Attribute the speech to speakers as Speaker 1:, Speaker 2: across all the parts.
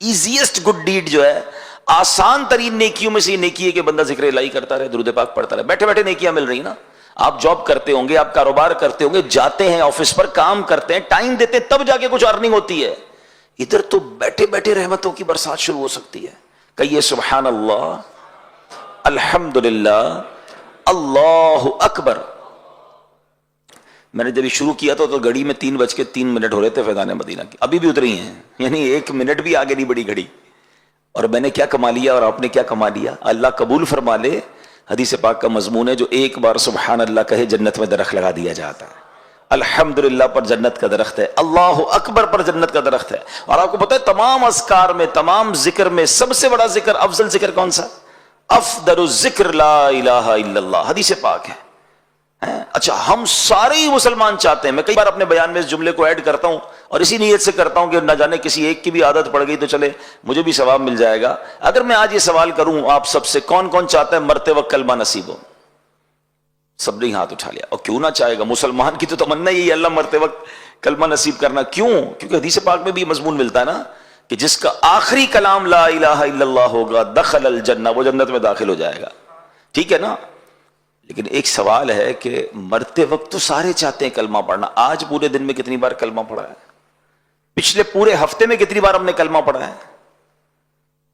Speaker 1: Easiest good deed جو ہے، آسان ترین نیکیوں میں سے یہ نیکی ہے کہ بندہ ذکر الہی کرتا رہے، درود پاک پڑھتا رہے. بیٹھے بیٹھے نیکیاں مل رہی نا. آپ جاب کرتے ہوں گے، آپ کاروبار کرتے ہوں گے، جاتے ہیں آفس پر، کام کرتے ہیں، ٹائم دیتے ہیں، تب جا کے کچھ ارننگ ہوتی ہے. ادھر تو بیٹھے بیٹھے رحمتوں کی برسات شروع ہو سکتی ہے. کہیے سبحان اللہ، الحمدللہ، اللہ اکبر. میں نے جب یہ شروع کیا تو گھڑی میں 3:03 ہو رہے تھے فیضان مدینہ کی، ابھی بھی اتری ہیں، یعنی 1 منٹ بھی آگے نہیں بڑھی گھڑی. اور میں نے کیا کما لیا اور آپ نے کیا کما لیا، اللہ قبول فرما لے. حدیث پاک کا مضمون ہے جو ایک بار سبحان اللہ کہے جنت میں درخت لگا دیا جاتا ہے. الحمدللہ پر جنت کا درخت ہے، اللہ اکبر پر جنت کا درخت ہے. اور آپ کو پتہ ہے تمام اذکار میں، تمام ذکر میں سب سے بڑا ذکر، افضل ذکر کون سا؟ افضل الذکر لا الہ الا اللہ، حدیث پاک ہے. اچھا، ہم سارے ہی مسلمان چاہتے ہیں، میں کئی بار اپنے بیان میں اس جملے کو ایڈ کرتا ہوں اور اسی نیت سے کرتا ہوں کہ نہ جانے کسی ایک کی بھی عادت پڑ گئی تو چلے مجھے بھی ثواب مل جائے گا. اگر میں آج یہ سوال کروں آپ سب سے، کون کون چاہتا ہے مرتے وقت کلمہ نصیب ہو؟ سب نے ہاتھ اٹھا لیا. اور کیوں نہ چاہے گا، مسلمان کی تو تمنا یہی ہے اللہ مرتے وقت کلمہ نصیب کرنا. کیوں؟ کیونکہ حدیث پاک میں بھی مضمون ملتا ہے نا کہ جس کا آخری کلام لا الہ الا اللہ ہوگا دخل الجنہ، وہ جنت میں داخل ہو جائے گا. ٹھیک ہے نا؟ لیکن ایک سوال ہے کہ مرتے وقت تو سارے چاہتے ہیں کلمہ پڑھنا. آج پورے دن میں کتنی بار کلمہ پڑھا ہے؟ پچھلے پورے ہفتے میں کتنی بار ہم نے کلمہ پڑھا ہے؟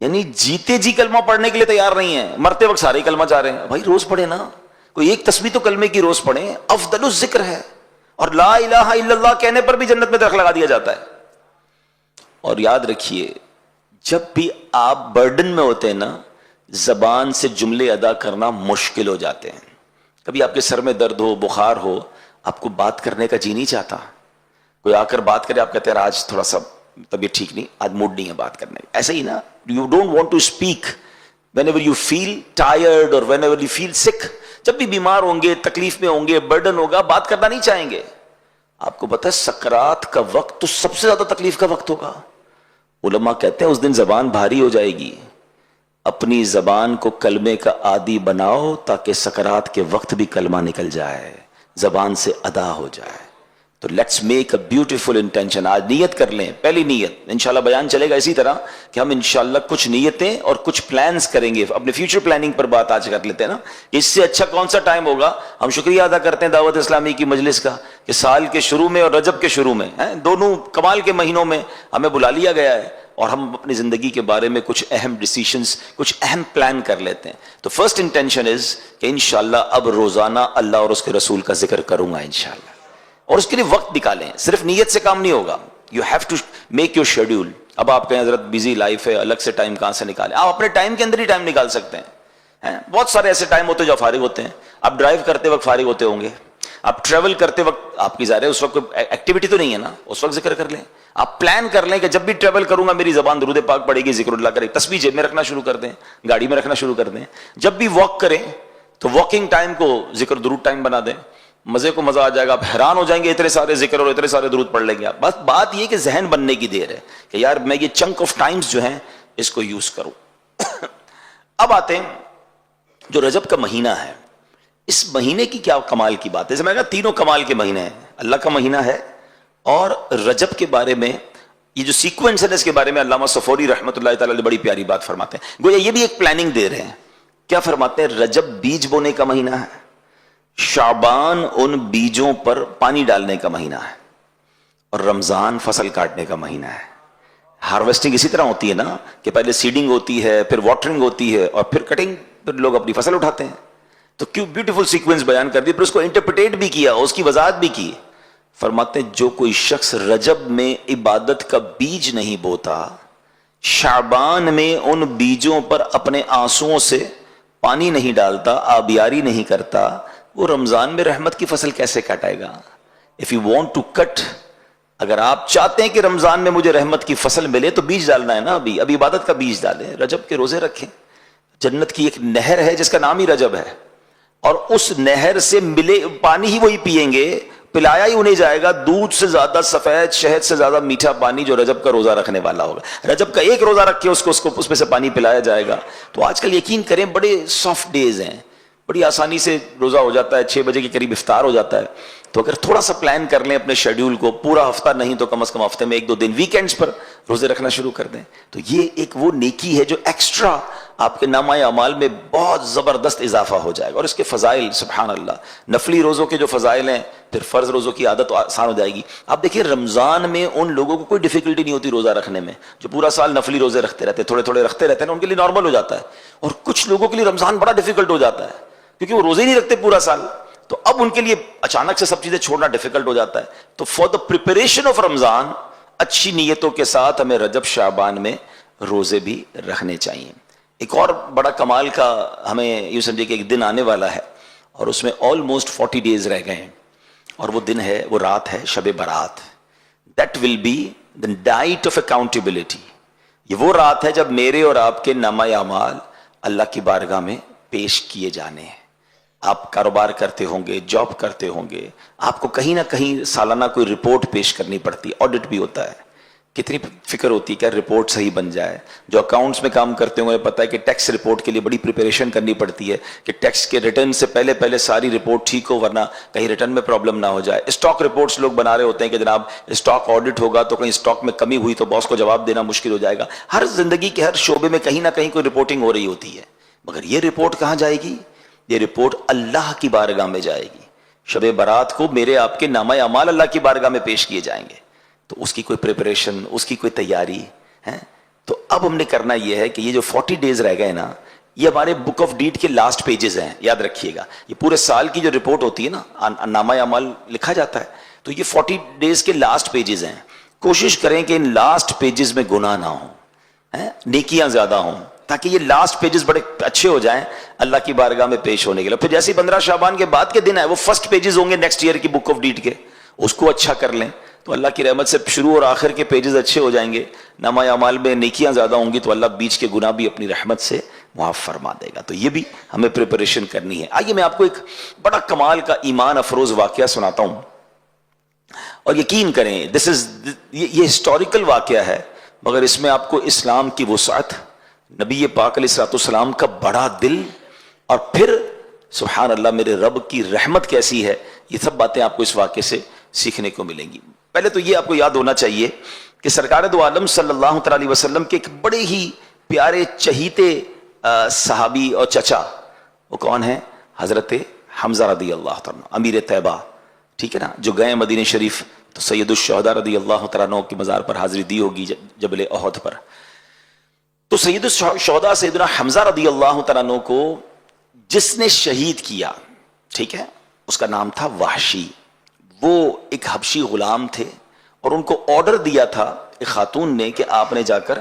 Speaker 1: یعنی جیتے جی کلمہ پڑھنے کے لیے تیار نہیں ہے، مرتے وقت سارے کلمہ چاہ رہے ہیں. بھائی روز پڑھے نا، کوئی ایک تسبیح تو کلمے کی روز پڑھیں، افضل الذکر ہے. اور لا الہ الا اللہ کہنے پر بھی جنت میں درخت لگا دیا جاتا ہے. اور یاد رکھیے جب بھی آپ برڈن میں ہوتے ہیں نا، زبان سے جملے ادا کرنا مشکل ہو جاتے ہیں. کبھی آپ کے سر میں درد ہو، بخار ہو، آپ کو بات کرنے کا جی نہیں چاہتا، کوئی آ کر بات کرے، آپ کہتے ہیں آج تھوڑا سا طبیعت ٹھیک نہیں، آج موڈ نہیں ہے بات کرنے. ایسے ہی نا، you don't want to speak whenever you feel tired or whenever you feel sick. جب بھی بیمار ہوں گے، تکلیف میں ہوں گے، برڈن ہوگا، بات کرنا نہیں چاہیں گے. آپ کو پتہ ہے سکرات کا وقت تو سب سے زیادہ تکلیف کا وقت ہوگا. علماء کہتے ہیں اس دن زبان بھاری ہو جائے گی. اپنی زبان کو کلمے کا عادی بناؤ تاکہ سکرات کے وقت بھی کلمہ نکل جائے، زبان سے ادا ہو جائے. تو let's make a beautiful intention. آج نیت کر لیں، پہلی نیت. انشاءاللہ بیان چلے گا اسی طرح کہ ہم انشاءاللہ کچھ نیتیں اور کچھ پلانز کریں گے. اپنے فیوچر پلاننگ پر بات آج کر لیتے ہیں نا، اس سے اچھا کون سا ٹائم ہوگا. ہم شکریہ ادا کرتے ہیں دعوت اسلامی کی مجلس کا کہ سال کے شروع میں اور رجب کے شروع میں، دونوں کمال کے مہینوں میں ہمیں بلا لیا گیا ہے اور ہم اپنی زندگی کے بارے میں کچھ اہم ڈیسیشنز، کچھ اہم پلان کر لیتے ہیں. تو فرسٹ انٹینشن از کہ انشاءاللہ اب روزانہ اللہ اور اس کے رسول کا ذکر کروں گا انشاءاللہ. اور اس کے لیے وقت نکالیں، صرف نیت سے کام نہیں ہوگا. You have to make your schedule. اب آپ کہیں حضرت بزی لائف ہے، الگ سے ٹائم کہاں سے نکالیں؟ آپ اپنے ٹائم کے اندر ہی ٹائم نکال سکتے ہیں. بہت سارے ایسے ٹائم ہوتے ہیں جو فارغ ہوتے ہیں. آپ ڈرائیو کرتے وقت فارغ ہوتے ہوں گے، آپ ٹریول کرتے وقت، آپ کی ظاہر ہے اس وقت کوئی ایکٹیویٹی تو نہیں ہے نا، اس وقت ذکر کر لیں. آپ پلان کر لیں کہ جب بھی ٹریول کروں گا میری زبان درود پاک پڑے گی، ذکر اللہ کرے. تسبیح جیب میں رکھنا شروع کر دیں، گاڑی میں رکھنا شروع کر دیں. جب بھی واک کریں تو واکنگ ٹائم کو ذکر درود ٹائم بنا دیں. مزے کو مزہ آ جائے گا، آپ حیران ہو جائیں گے اتنے سارے ذکر اور اتنے سارے درود پڑھ لیں گے آپ. بس بات یہ کہ ذہن بننے کی دیر ہے کہ یار میں یہ چنک آف ٹائمز جو ہیں اس کو یوز کروں. اب آتے ہیں جو رجب کا مہینہ ہے، اس مہینے کی کیا کمال کی بات ہے. جیسے میں کہا تینوں کمال کے مہینے ہیں، اللہ کا مہینہ ہے اور رجب کے بارے میں یہ جو سیکوینس ہے اس کے بارے میں علامہ صفوری رحمۃ اللہ تعالی علیہ بڑی پیاری بات فرماتے ہیں. گویا یہ بھی ایک پلاننگ دے رہے ہیں. کیا فرماتے ہیں؟ رجب بیج بونے کا مہینہ ہے، شعبان ان بیجوں پر پانی ڈالنے کا مہینہ ہے، اور رمضان فصل کاٹنے کا مہینہ ہے. ہارویسٹنگ اسی طرح ہوتی ہے نا کہ پہلے سیڈنگ ہوتی ہے، پھر واٹرنگ ہوتی ہے اور پھر کٹنگ، پھر لوگ اپنی فصل اٹھاتے ہیں. تو کیوں بیوٹیفل سیکوینس بیان کر دی، پھر اس کو انٹرپریٹ بھی کیا، اس کی وضاحت بھی کی. فرماتے ہیں جو کوئی شخص رجب میں عبادت کا بیج نہیں بوتا، شعبان میں ان بیجوں پر اپنے آنسوؤں سے پانی نہیں ڈالتا، آبیاری نہیں کرتا، وہ رمضان میں رحمت کی فصل کیسے کاٹائے گا؟ If you want to cut، اگر آپ چاہتے ہیں کہ رمضان میں مجھے رحمت کی فصل ملے تو بیج ڈالنا ہے نا. ابھی عبادت کا بیج ڈالیں، رجب کے روزے رکھیں. جنت کی ایک نہر ہے جس کا نام ہی رجب ہے، اور اس نہر سے ملے پانی ہی وہی پیئیں گے، پلایا ہی انہیں جائے گا دودھ سے زیادہ، سفید شہد سے زیادہ میٹھا پانی جو رجب کا روزہ رکھنے والا ہوگا. رجب کا ایک روزہ رکھ کے اس کو اس میں سے پانی پلایا جائے گا. تو آج کل یقین کریں بڑے سافٹ ڈیز ہیں، بڑی آسانی سے روزہ ہو جاتا ہے، 6 بجے کے قریب افطار ہو جاتا ہے. تو اگر تھوڑا سا پلان کر لیں اپنے شیڈیول کو، پورا ہفتہ نہیں تو کم از کم ہفتے میں 1-2 دن ویکینڈز پر روزے رکھنا شروع کر دیں، تو یہ ایک وہ نیکی ہے جو ایکسٹرا آپ کے نامہ اعمال میں بہت زبردست اضافہ ہو جائے گا. اور اس کے فضائل سبحان اللہ، نفلی روزوں کے جو فضائل ہیں، پھر فرض روزوں کی عادت آسان ہو جائے گی. آپ دیکھیں رمضان میں ان لوگوں کو کوئی ڈیفیکلٹی نہیں ہوتی روزہ رکھنے میں جو پورا سال نفلی روزے رکھتے رہتے، تھوڑے تھوڑے رکھتے رہتے ہیں نا، ان کے لیے نارمل ہو جاتا ہے. اور کچھ لوگوں کے لیے رمضان بڑا ڈیفیکلٹ ہو جاتا ہے کیونکہ وہ روزے نہیں رکھتے پورا سال، تو اب ان کے لیے اچانک سے سب چیزیں چھوڑنا ڈیفیکلٹ ہو جاتا ہے. تو فار دا پریپریشن آف رمضان اچھی نیتوں کے ساتھ ہمیں رجب شعبان میں روزے بھی رکھنے چاہیے. ایک اور بڑا کمال کا ہمیں یوں سمجھے کہ ایک دن آنے والا ہے اور اس میں آلموسٹ 40 ڈیز رہ گئے ہیں، اور وہ دن ہے، وہ رات ہے شب برات. That will be the night of accountability. یہ وہ رات ہے جب میرے اور آپ کے نامہ اعمال اللہ کی بارگاہ میں پیش کیے جانے ہیں. آپ کاروبار کرتے ہوں گے، جاب کرتے ہوں گے، آپ کو کہیں نہ کہیں سالانہ کوئی رپورٹ پیش کرنی پڑتی ہے، آڈٹ بھی ہوتا ہے. کتنی فکر ہوتی ہے کہ رپورٹ صحیح بن جائے. جو اکاؤنٹس میں کام کرتے ہوں انہیں پتہ ہے کہ ٹیکس رپورٹ کے لیے بڑی پریپریشن کرنی پڑتی ہے کہ ٹیکس کے ریٹرن سے پہلے ساری رپورٹ ٹھیک ہو، ورنہ کہیں ریٹرن میں پرابلم نہ ہو جائے. اسٹاک رپورٹس لوگ بنا رہے ہوتے ہیں کہ جناب اسٹاک آڈٹ ہوگا تو کہیں اسٹاک میں کمی ہوئی تو باس کو جواب دینا مشکل ہو جائے گا. ہر زندگی کے ہر شعبے میں کہیں نہ کہیں کوئی رپورٹنگ ہو رہی ہوتی ہے، مگر یہ رپورٹ کہاں جائے گی؟ یہ رپورٹ اللہ کی بارگاہ میں جائے گی. شب برات کو میرے آپ کے نامہ اعمال اللہ کی بارگاہ میں پیش کیے جائیں گے، تو اس کی کوئی پریپریشن، اس کی کوئی تیاری ہے. تو اب ہم نے کرنا یہ ہے کہ یہ جو 40 ڈیز رہ گئے نا، یہ ہمارے بک آف ڈیڈ کے لاسٹ پیجز ہیں، یاد رکھیے گا. یہ پورے سال کی جو رپورٹ ہوتی ہے نا، نامہ اعمال لکھا جاتا ہے، تو یہ 40 ڈیز کے لاسٹ پیجز ہیں. کوشش کریں کہ ان لاسٹ پیجز میں گناہ نہ ہوں، نیکیاں زیادہ ہوں، تاکہ یہ لاسٹ پیجز بڑے اچھے ہو جائیں اللہ کی بارگاہ میں پیش ہونے کے لیے. پھر جیسے 15 شعبان کے بعد کے دن ہے، وہ فرسٹ پیجز ہوں گے نیکسٹ ایئر کی بک آف ڈیڈ کے، اس کو اچھا کر لیں تو اللہ کی رحمت سے شروع اور آخر کے پیجز اچھے ہو جائیں گے. نامہ اعمال میں نیکیاں زیادہ ہوں گی تو اللہ بیچ کے گناہ بھی اپنی رحمت سے معاف فرما دے گا. تو یہ بھی ہمیں پریپریشن کرنی ہے. آئیے میں آپ کو ایک بڑا کمال کا ایمان افروز واقعہ سناتا ہوں، اور یقین کریں یہ ہسٹوریکل واقعہ ہے، مگر اس میں آپ کو اسلام کی وسعت، نبی پاک علیہ الصلوۃ والسلام کا بڑا دل، اور پھر سبحان اللہ میرے رب کی رحمت کیسی ہے، یہ سب باتیں آپ کو اس واقعے سے سیکھنے کو ملیں گی. پہلے تو یہ آپ کو یاد ہونا چاہیے کہ سرکار دو عالم صلی اللہ تعالی وسلم کے ایک بڑے ہی پیارے چہیتے صحابی اور چچا، وہ کون ہیں؟ حضرت حمزہ رضی اللہ تعالیٰ، امیر طیبہ، ٹھیک ہے نا، جو گئے مدینہ شریف تو سید الشہداء رضی اللہ تعالیٰ عنہ کی مزار پر حاضری دی ہوگی جبل احد پر. تو سید الشہداء سیدنا حمزہ رضی اللہ تعالیٰ عنہ کو جس نے شہید کیا، ٹھیک ہے، اس کا نام تھا وحشی. وہ ایک حبشی غلام تھے، اور ان کو آرڈر دیا تھا ایک خاتون نے کہ آپ نے جا کر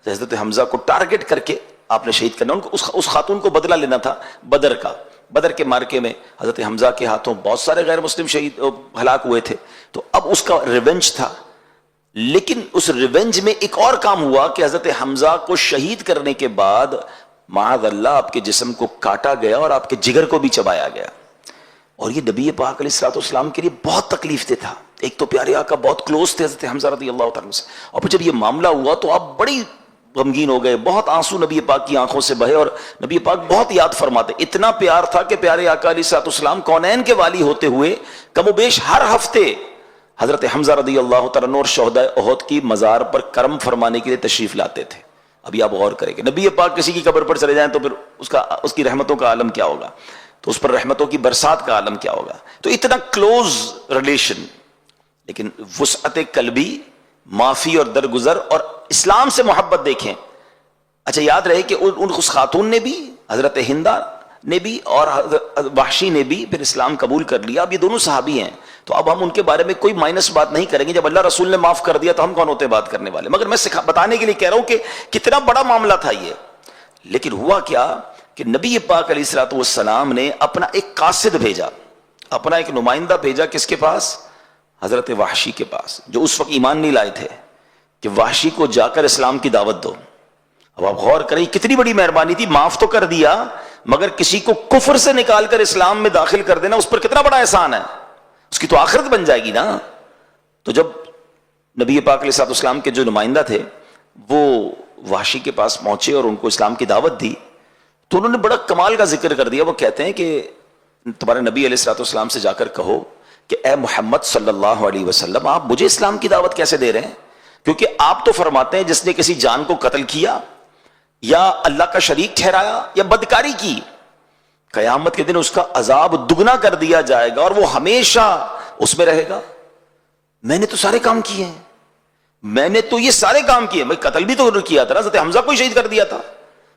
Speaker 1: حضرت حمزہ کو ٹارگٹ کر کے آپ نے شہید کرنا. ان کو اس خاتون کو بدلہ لینا تھا بدر کا. بدر کے مارکے میں حضرت حمزہ کے ہاتھوں بہت سارے غیر مسلم شہید ہلاک ہوئے تھے، تو اب اس کا ریونج تھا. لیکن اس ریونج میں ایک اور کام ہوا کہ حضرت حمزہ کو شہید کرنے کے بعد معاذ اللہ آپ کے جسم کو کاٹا گیا اور آپ کے جگر کو بھی چبایا گیا. اور یہ نبی پاک علیہ الصلوۃ والسلام کے لیے بہت تکلیف دہ تھا. ایک تو پیارے آقا بہت کلوز تھے حضرت حمزہ رضی اللہ تعالیٰ سے، اور پھر جب یہ معاملہ ہوا تو آپ بڑی غمگین ہو گئے، بہت آنسو نبی پاک کی آنکھوں سے بہے، اور نبی پاک بہت یاد فرماتے. اتنا پیار تھا کہ پیارے آقا علیہ الصلوۃ والسلام کونین کے والی ہوتے ہوئے کم و بیش ہر ہفتے حضرت حمزہ رضی اللہ تعالیٰ اور شہداء احد کی مزار پر کرم فرمانے کے لیے تشریف لاتے تھے. ابھی آپ غور کریں کہ نبی پاک کسی کی قبر پر چلے جائیں تو پھر اس کی رحمتوں کا عالم کیا ہوگا، تو اس پر رحمتوں کی برسات کا عالم کیا ہوگا. تو اتنا کلوز ریلیشن، لیکن وسعت قلبی، معافی اور درگزر اور اسلام سے محبت دیکھیں. اچھا یاد رہے کہ اس خاتون نے بھی، حضرت ہندا نے بھی اور وحشی نے بھی پھر اسلام قبول کر لیا. اب یہ دونوں صحابی ہیں، تو اب ہم ان کے بارے میں کوئی مائنس بات نہیں کریں گے. جب اللہ رسول نے معاف کر دیا تو ہم کون ہوتے ہیں بات کرنے والے. مگر میں بتانے کے لیے کہہ رہا ہوں کہ کتنا بڑا معاملہ تھا یہ. لیکن ہوا کیا کہ نبی پاک علیہ الصلوۃ والسلام نے اپنا ایک قاصد بھیجا، اپنا ایک نمائندہ بھیجا. کس کے پاس؟ حضرت وحشی کے پاس، جو اس وقت ایمان نہیں لائے تھے، کہ وحشی کو جا کر اسلام کی دعوت دو. اب آپ غور کریں کتنی بڑی مہربانی تھی. معاف تو کر دیا، مگر کسی کو کفر سے نکال کر اسلام میں داخل کر دینا، اس پر کتنا بڑا احسان ہے. اس کی تو آخرت بن جائے گی نا. تو جب نبی پاک علیہ الصلوۃ والسلام کے جو نمائندہ تھے وہ وحشی کے پاس پہنچے اور ان کو اسلام کی دعوت دی، تو انہوں نے بڑا کمال کا ذکر کر دیا. وہ کہتے ہیں کہ تمہارے نبی علیہ الصلوۃ والسلام سے جا کر کہو کہ اے محمد صلی اللہ علیہ وسلم آپ مجھے اسلام کی دعوت کیسے دے رہے ہیں؟ کیونکہ آپ تو فرماتے ہیں جس نے کسی جان کو قتل کیا یا اللہ کا شریک ٹھہرایا یا بدکاری کی، قیامت کے دن اس کا عذاب دگنا کر دیا جائے گا اور وہ ہمیشہ اس میں رہے گا۔ میں نے تو سارے کام کیے ہیں، میں نے تو یہ سارے کام کیے، میں قتل بھی تو کیا تھا، حضرت حمزہ کو شہید کر دیا تھا،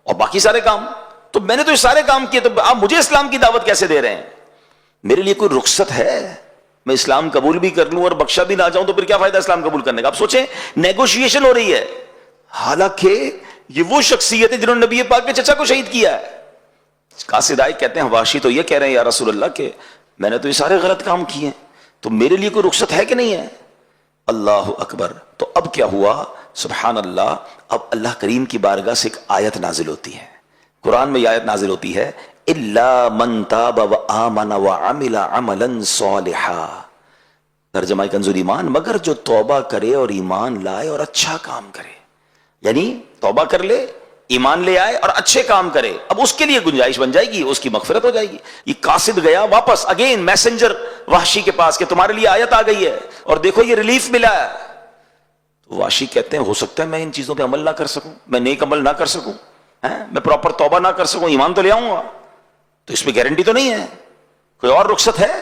Speaker 1: اور باقی سارے کام تو میں نے تو یہ سارے کام کیے، تو آپ مجھے اسلام کی دعوت کیسے دے رہے ہیں؟ میرے لیے کوئی رخصت ہے؟ میں اسلام قبول بھی کر لوں اور بخشا بھی نہ جاؤں تو پھر کیا فائدہ اسلام قبول کرنے کا؟ آپ سوچیں، نیگوشیشن ہو رہی ہے، حالانکہ یہ وہ شخصیت ہے جنہوں نے نبی پاک کے چچا کو شہید کیا ہے۔ قاصد آئے کہتے ہیں حواشی تو یہ کہہ رہے ہیں یا رسول اللہ کہ میں نے تو یہ سارے غلط کام کیے ہیں، تو میرے لیے کوئی رخصت ہے کہ نہیں ہے؟ اللہ اکبر۔ تو اب کیا ہوا؟ سبحان اللہ، اب اللہ کریم کی بارگاہ سے ایک آیت نازل ہوتی ہے، قرآن میں یہ آیت نازل ہوتی ہے، الا من تاب وآمن وعمل عملا صالحا، ترجمہ کنز الایمان، مگر جو توبہ کرے اور ایمان لائے اور اچھا کام کرے، یعنی توبہ کر لے، ایمان لے آئے اور اچھے کام کرے، اب اس کے لیے گنجائش بن جائے گی، اس کی مغفرت ہو جائے گی۔ یہ قاصد گیا واپس اگین میسنجر وحشی کے پاس کہ تمہارے لیے آیت آ گئی ہے اور دیکھو یہ ریلیف ملا ہے۔ تو وحشی کہتے ہیں ہو سکتا ہے میں ان چیزوں پہ عمل نہ کر سکوں، میں نیک عمل نہ کر سکوں، میں پراپر توبہ نہ کر سکوں، ایمان تو لے آؤں گا، تو اس میں گارنٹی تو نہیں ہے، کوئی اور رخصت ہے؟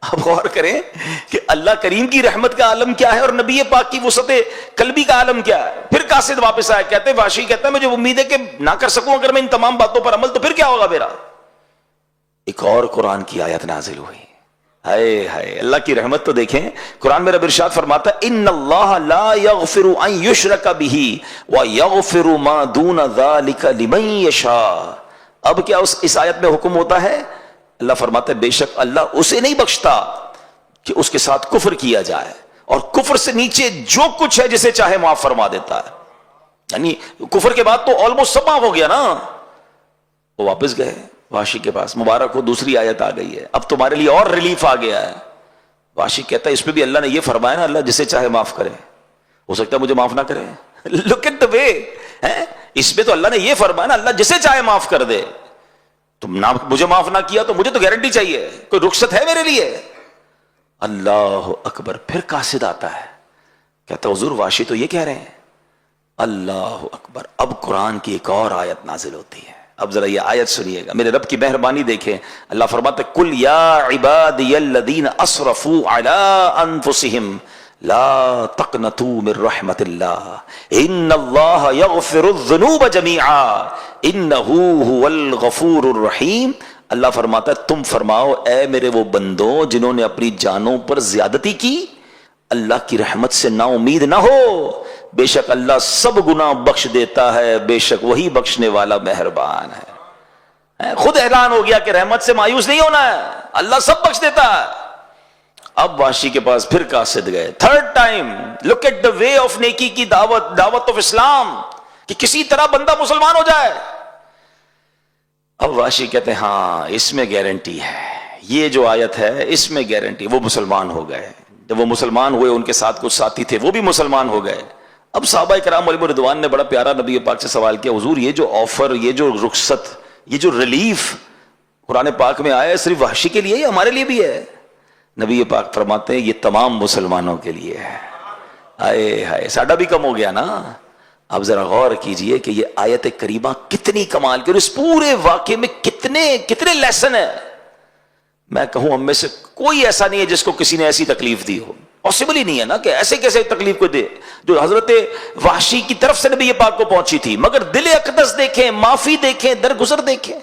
Speaker 1: اب غور کریں کہ اللہ کریم کی رحمت کا عالم کیا ہے اور نبی پاک کی وسعت قلبی کا عالم کیا ہے۔ پھر قاصد واپس آئے، کہتے واشی کہتا ہے مجھے امید ہے کہ نہ کر سکوں اگر میں ان تمام باتوں پر عمل، تو پھر کیا ہوگا میرا؟ ایک اور قرآن کی آیت نازل ہوئی، ہائے ہائے، اللہ کی رحمت تو دیکھیں، قرآن میں رب ارشاد فرماتا ہے ان اللہ لا یغفر ان یشرک بہ ویغفر ما دون ذلک لمن یشاء۔ اب کیا اس آیت میں حکم ہوتا ہے؟ اللہ فرماتا ہے بے شک اللہ اسے نہیں بخشتا کہ اس کے ساتھ کفر کیا جائے، اور کفر سے نیچے جو کچھ ہے جسے چاہے معاف فرما دیتا ہے۔ یعنی کفر کے بعد تو آلموسٹ سب معاف ہو گیا نا۔ وہ واپس گئے واشی کے پاس، مبارک ہو دوسری آیت آ گئی ہے، اب تمہارے لیے اور ریلیف آ گیا ہے۔ واشی کہتا ہے اس پہ بھی اللہ نے یہ فرمایا نا اللہ جسے چاہے معاف کرے، ہو سکتا ہے مجھے معاف نہ کرے۔ لک ایٹ دا وے، اس میں تو اللہ نے یہ فرمایا نا اللہ جسے چاہے معاف کر دے، تم نہ مجھے معاف نہ کیا تو مجھے تو گارنٹی چاہیے، کوئی رخصت ہے میرے لیے؟ اللہ اکبر۔ پھر قاصد آتا ہے، کہتا حضور واشی تو یہ کہہ رہے ہیں۔ اللہ اکبر۔ اب قرآن کی ایک اور آیت نازل ہوتی ہے، اب ذرا یہ آیت سنیے گا، میرے رب کی مہربانی دیکھیں۔ اللہ فرماتا ہے کل یا عبادی الذین اسرفوا علی انفسہم لا تقنطوا من رحمت اللہ ان اللہ یغفر الذنوب جمیعا انہ هو الغفور الرحیم۔ اللہ فرماتا ہے تم فرماؤ اے میرے وہ بندوں جنہوں نے اپنی جانوں پر زیادتی کی، اللہ کی رحمت سے نا امید نہ ہو، بے شک اللہ سب گناہ بخش دیتا ہے، بے شک وہی بخشنے والا مہربان ہے۔ خود اعلان ہو گیا کہ رحمت سے مایوس نہیں ہونا ہے، اللہ سب بخش دیتا ہے۔ اب واشی کے پاس پھر قاصد گئے، third time, look at the way of نیکی کی دعوت آف اسلام، کہ کسی طرح بندہ مسلمان ہو جائے۔ اب واشی کہتے ہیں ہاں اس میں گارنٹی ہے، یہ جو آیت ہے اس میں گارنٹی۔ وہ مسلمان ہو گئے، جب وہ مسلمان ہوئے ان کے ساتھ کچھ ساتھی تھے وہ بھی مسلمان ہو گئے۔ اب صحابہ کرام علیہم رضوان نے بڑا پیارا نبی پاک سے سوال کیا، حضور یہ جو آفر، یہ جو رخصت، یہ جو ریلیف قرآن پاک میں آیا ہے صرف وحشی کے لیے یا ہمارے لیے بھی ہے؟ نبی پاک فرماتے ہیں یہ تمام مسلمانوں کے لیے ہے۔ ہائے ہائے، ساڈا بھی کم ہو گیا نا۔ اب ذرا غور کیجئے کہ یہ آیت کریمہ کتنی کمال کی، اور اس پورے واقعے میں کتنے لیسن ہیں۔ میں کہوں ہم میں سے کوئی ایسا نہیں ہے جس کو کسی نے ایسی تکلیف دی ہو، پاسبل ہی نہیں ہے نا کہ ایسے کیسے تکلیف کو دے جو حضرت وحشی کی طرف سے نبی پاک کو پہنچی تھی۔ مگر دل اقدس دیکھیں، معافی دیکھیں، درگزر دیکھیں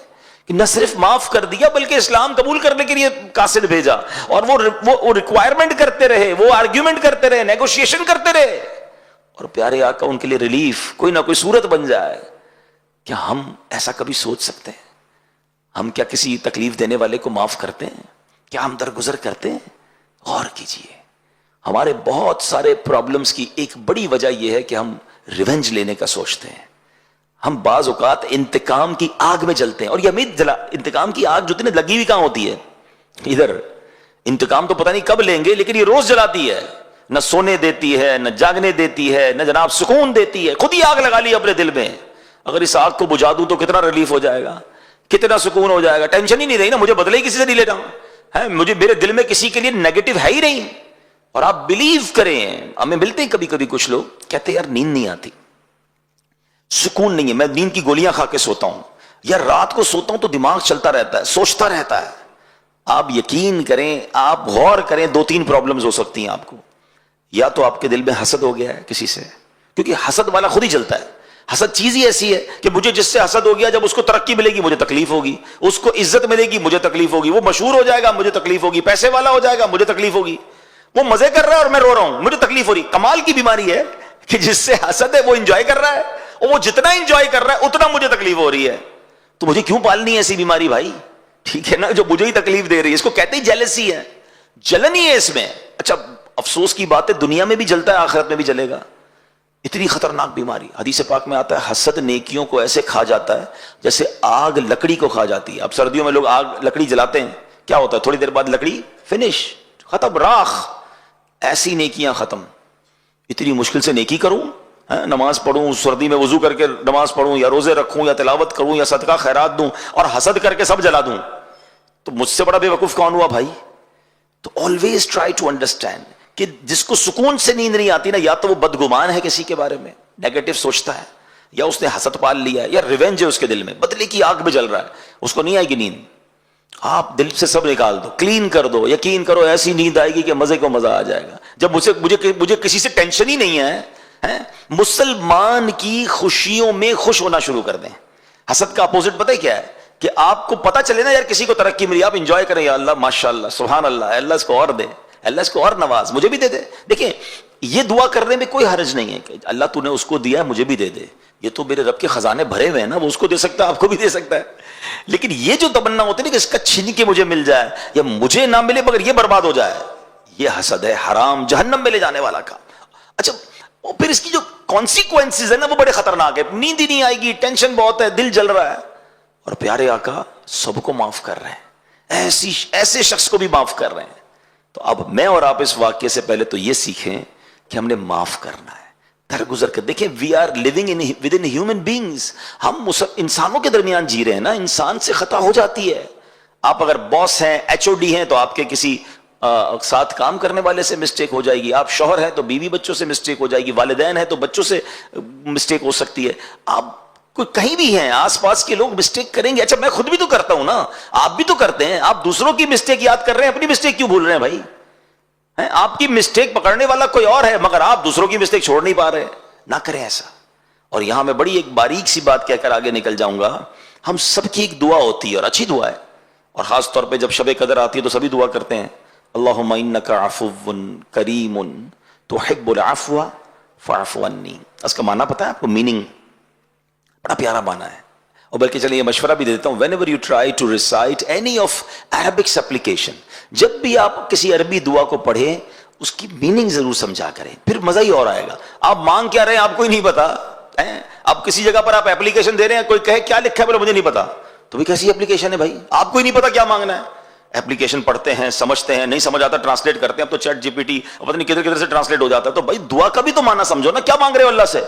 Speaker 1: کہ نہ صرف معاف کر دیا بلکہ اسلام قبول کرنے کے لیے قاصد بھیجا، اور وہ ریکوائرمنٹ کرتے رہے، وہ آرگیومنٹ کرتے رہے، نیگوشیشن کرتے رہے، اور پیارے آقا ان کے لیے ریلیف کوئی نہ کوئی صورت بن جائے۔ کیا ہم ایسا کبھی سوچ سکتے ہیں؟ ہم کیا کسی تکلیف دینے والے کو معاف کرتے ہیں؟ کیا ہم درگزر کرتے ہیں؟ غور کیجئے، ہمارے بہت سارے پرابلمز کی ایک بڑی وجہ یہ ہے کہ ہم ریونج لینے کا سوچتے ہیں۔ ہم بعض اوقات انتقام کی آگ میں جلتے ہیں، اور یہ امید انتقام کی آگ جو لگی ہوئی کہاں ہوتی ہے؟ ادھر۔ انتقام تو پتہ نہیں کب لیں گے لیکن یہ روز جلاتی ہے، نہ سونے دیتی ہے، نہ جاگنے دیتی ہے، نہ جناب سکون دیتی ہے، خود ہی آگ لگا لی اپنے دل میں۔ اگر اس آگ کو بجھا دوں تو کتنا ریلیف ہو جائے گا، کتنا سکون ہو جائے گا، ٹینشن ہی نہیں رہی نا، مجھے بدلے ہی کسی سے نہیں لینا ہے, مجھے میرے دل میں کسی کے لیے نیگیٹو ہے ہی نہیں. اور آپ بلیو کریں, ہمیں ملتے ہیں کبھی کبھی کچھ لوگ کہتے ہیں یار نیند نہیں آتی, سکون نہیں ہے, میں نیند کی گولیاں کھا کے سوتا ہوں, یا رات کو سوتا ہوں تو دماغ چلتا رہتا ہے, سوچتا رہتا ہے. آپ یقین کریں, آپ غور کریں, 2-3 پرابلمز ہو سکتی ہیں آپ کو. یا تو آپ کے دل میں حسد ہو گیا ہے کسی سے, کیونکہ حسد والا خود ہی جلتا ہے. حسد چیز ہی ایسی ہے کہ مجھے جس سے حسد ہو گیا, جب اس کو ترقی ملے گی مجھے تکلیف ہوگی, اس کو عزت ملے گی مجھے تکلیف ہوگی, وہ مشہور ہو جائے گا مجھے تکلیف ہوگی, پیسے والا ہو جائے گا مجھے تکلیف ہوگی, وہ مزے کر رہا ہے اور میں رو رہا ہوں مجھے تکلیف ہو رہی. کمال کی بیماری ہے کہ جس سے حسد ہے وہ انجوائے کر رہا ہے, اور وہ جتنا انجوائے کر رہا ہے اتنا مجھے تکلیف ہو رہی ہے. تو مجھے کیوں پالنی ہے ایسی بیماری بھائی, ٹھیک ہے نا, جو مجھے ہی تکلیف دے رہی ہے. اس کو کہتے ہی جیلسی ہے, جلن ہی ہے اس میں. اچھا افسوس کی بات ہے دنیا میں بھی جلتا ہے آخرت میں بھی جلے گا. اتنی خطرناک بیماری. حدیث پاک میں آتا ہے حسد نیکیوں کو ایسے کھا جاتا ہے جیسے آگ لکڑی کو کھا جاتی ہے. اب سردیوں میں لوگ آگ لکڑی جلاتے ہیں, کیا ہوتا ہے تھوڑی دیر بعد لکڑی فنش, ختم, راخ. ایسی نیکیاں ختم. اتنی مشکل سے نیکی کروں, نماز پڑھوں, سردی میں وضو کر کے نماز پڑھوں, یا روزے رکھوں, یا تلاوت کروں, یا صدقہ خیرات دوں, اور حسد کر کے سب جلا دوں, تو مجھ سے بڑا بے وقوف کون ہوا بھائی. تو آلویز ٹرائی ٹو انڈرسٹینڈ کہ جس کو سکون سے نیند نہیں آتی نا, یا تو وہ بدگمان ہے کسی کے بارے میں, نیگیٹو سوچتا ہے, یا اس نے حسد پال لیا ہے, یا ریونج ہے اس کے دل میں, بدلے کی آگ میں جل رہا ہے, اس کو نہیں آئے گی نیند. آپ دل سے سب نکال دو, کلین کر دو, یقین کرو ایسی نیند آئے گی کہ مزے کو مزہ آ جائے گا. جب مجھے کسی سے ٹینشن ہی نہیں ہے, مسلمان کی خوشیوں میں خوش ہونا شروع کر دیں. حسد کا اپوزٹ پتہ ہے کیا ہے, کہ آپ کو پتا چلے نا یار کسی کو ترقی ملی, آپ انجوائے کریں, یا اللہ ماشاءاللہ سبحان اللہ, اللہ اس کو اور دے, اللہ اس کو اور نواز, مجھے بھی دے دے. دیکھیں یہ دعا کرنے میں کوئی حرج نہیں ہے کہ اللہ تو نے اس کو دیا ہے مجھے بھی دے دے, یہ تو میرے رب کے خزانے بھرے ہوئے ہیں نا, وہ اس کو دے سکتا ہے آپ کو بھی دے سکتا ہے. لیکن یہ جو تمنا ہوتی ہے نا کہ اس کا چھین کے مجھے مل جائے, یا مجھے نہ ملے مگر یہ برباد ہو جائے, یہ حسد ہے, حرام, جہنم میں لے جانے والا کام. اچھا پھر اس کی جو کانسیکوینسز ہے نا وہ بڑے خطرناک ہے. نیند ہی نہیں آئے گی, ٹینشن بہت ہے, دل جل رہا ہے, اور پیارے آقا سب کو معاف کر رہے ہیں, ایسے شخص کو بھی معاف کر رہے ہیں. تو اب میں اور آپ اس واقعے سے پہلے تو یہ سیکھیں کہ ہم نے معاف کرنا ہے, درگزر کر. دیکھیں we are living with in human beings, ہم انسانوں کے درمیان جی رہے ہیں نا, انسان سے خطا ہو جاتی ہے. آپ اگر باس ہیں, ایچ او ڈی ہیں, تو آپ کے کسی ساتھ کام کرنے والے سے مسٹیک ہو جائے گی. آپ شوہر ہیں تو بیوی بچوں سے مسٹیک ہو جائے گی, والدین ہیں تو بچوں سے مسٹیک ہو سکتی ہے. آپ کوئی کہیں بھی ہیں, آس پاس کے لوگ مسٹیک کریں گے. اچھا میں خود بھی تو کرتا ہوں نا, آپ بھی تو کرتے ہیں. آپ دوسروں کی مسٹیک یاد کر رہے ہیں, اپنی مسٹیک کیوں بھول رہے ہیں بھائی. آپ کی مسٹیک پکڑنے والا کوئی اور ہے, مگر آپ دوسروں کی مسٹیک چھوڑ نہیں پا رہے. نہ کریں ایسا. اور یہاں میں بڑی ایک باریک سی بات کہہ کر آگے نکل جاؤں گا. ہم سب کی ایک دعا ہوتی ہے, اور اچھی دعا ہے, اور خاص طور پہ جب شب قدر آتی ہے تو سبھی دعا کرتے ہیں, اللہم انک عفو کریم تحب العفو فاعف عنی. اس کا معنی پتہ ہے آپ کو, میننگ بڑا پیارا معنی ہے. اور بلکہ چلیے یہ مشورہ بھی دے دیتا ہوں, whenever you try to recite any of Arabic supplication, جب بھی آپ کسی عربی دعا کو پڑھیں اس کی میننگ ضرور سمجھا کریں, پھر مزہ ہی اور آئے گا. آپ مانگ کیا رہے ہیں آپ کو ہی نہیں پتا. آپ کسی جگہ پر آپ اپلیکیشن دے رہے ہیں, کوئی کہے کیا لکھا ہے, بولے مجھے نہیں پتا, تو بھی کیسی اپلیکیشن ہے بھائی, آپ کو ہی نہیں پتا کیا مانگنا ہے. اپلیکیشن پڑھتے ہیں, سمجھتے ہیں, نہیں سمجھ آتا ٹرانسلیٹ کرتے ہیں. اب تو چیٹ جی پی ٹی پتہ نہیں کدھر سے ٹرانسلیٹ ہو جاتا ہے. تو بھائی دعا کا بھی تو معنی سمجھو نا, کیا مانگ رہے ہو اللہ سے.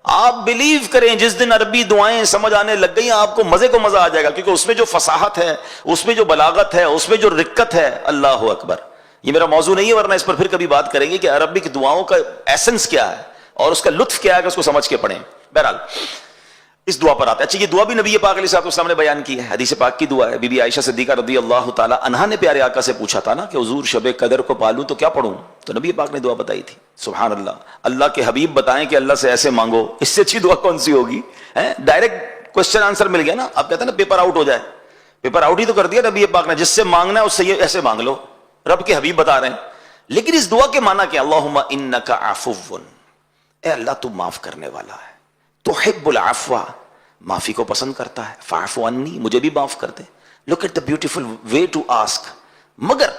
Speaker 1: آپ بلیو کریں جس دن عربی دعائیں سمجھ آنے لگ گئی آپ کو مزے کو مزہ آ جائے گا, کیونکہ اس میں جو فصاحت ہے, اس میں جو بلاغت ہے, اس میں جو رقت ہے, اللہ اکبر. یہ میرا موضوع نہیں ہے, ورنہ اس پر پھر کبھی بات کریں گے کہ عربک دعاؤں کا ایسنس کیا ہے اور اس کا لطف کیا ہے کہ اس کو سمجھ کے پڑھیں. بہرحال اس دعا پر آتے ہیں. اچھا یہ دعا بھی نبی پاک علیہ السلام نے بیان کی ہے, حدیث پاک کی دعا ہے. بی بی عائشہ صدیقہ رضی اللہ تعالی عنہا نے پیارے آقا سے پوچھا تھا نا کہ حضور شب قدر کو پالوں تو کیا پڑھوں, تو نبی پاک نے دعا بتائی تھی. سبحان اللہ, اللہ کے حبیب بتائیں کہ اللہ سے ایسے مانگو, اس سے اچھی دعا کون سی ہوگی. ڈائریکٹ کوشچن آنسر مل گیا نا. آپ کہتے ہیں نا پیپر آؤٹ ہو جائے, پیپر آؤٹ ہی تو کر دیا نبی پاک نے. جس سے مانگنا ہے اس سے یہ ایسے مانگ لو, رب کے حبیب بتا رہے ہیں. لیکن اس دعا کے معنی کیا, اللہم انک عفو, اے اللہ تو معاف کرنے والا ہے, تحب العفو, معافی کو پسند کرتا ہے, فاعف عنی, مجھے بھی معاف کر دے. Look at the beautiful way to ask. مگر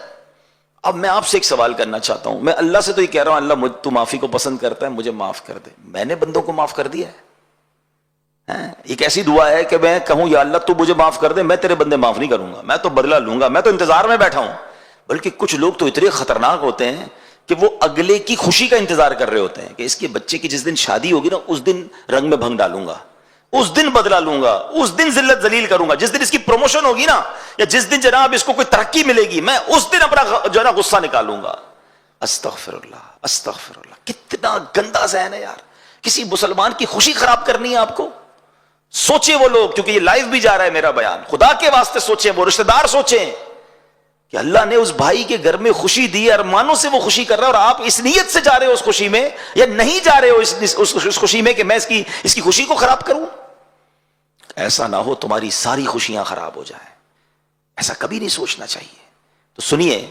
Speaker 1: اب میں آپ سے ایک سوال کرنا چاہتا ہوں, میں اللہ سے تو یہ کہہ رہا ہوں اللہ تو معافی کو پسند کرتا ہے, مجھے معاف کر دے. میں نے بندوں کو معاف کر دیا ہے. ایک ایسی دعا ہے کہ میں کہوں یا اللہ تو مجھے معاف کر دے, میں تیرے بندے معاف نہیں کروں گا, میں تو بدلہ لوں گا, میں تو انتظار میں بیٹھا ہوں. بلکہ کچھ لوگ تو اتنے خطرناک ہوتے ہیں کہ وہ اگلے کی خوشی کا انتظار کر رہے ہوتے ہیں کہ اس کے بچے کی جس دن شادی ہوگی نا اس دن رنگ میں بھنگ ڈالوں گا, اس دن بدلا لوں گا, اس دن ذلت ذلیل کروں گا, جس دن اس کی پروموشن ہوگی نا, یا جس دن جناب اس کو کوئی ترقی ملے گی, میں اس دن اپنا جو ہے نا غصہ نکالوں گا. استغفر اللہ, استغفر اللہ. کتنا گندا ذہن ہے یار. کسی مسلمان کی خوشی خراب کرنی ہے آپ کو. سوچیں وہ لوگ, کیونکہ یہ لائیو بھی جا رہا ہے میرا بیان, خدا کے واسطے سوچیں, وہ رشتہ دار سوچیں کہ اللہ نے اس بھائی کے گھر میں خوشی دی, ارمانوں سے وہ خوشی کر رہا ہے, اور آپ اس نیت سے جا رہے ہو اس خوشی میں, یا نہیں جا رہے ہو اس خوشی میں کہ میں اس کی خوشی کو خراب کروں. ایسا نہ ہو تمہاری ساری خوشیاں خراب ہو جائیں, ایسا کبھی نہیں سوچنا چاہیے. تو سنیے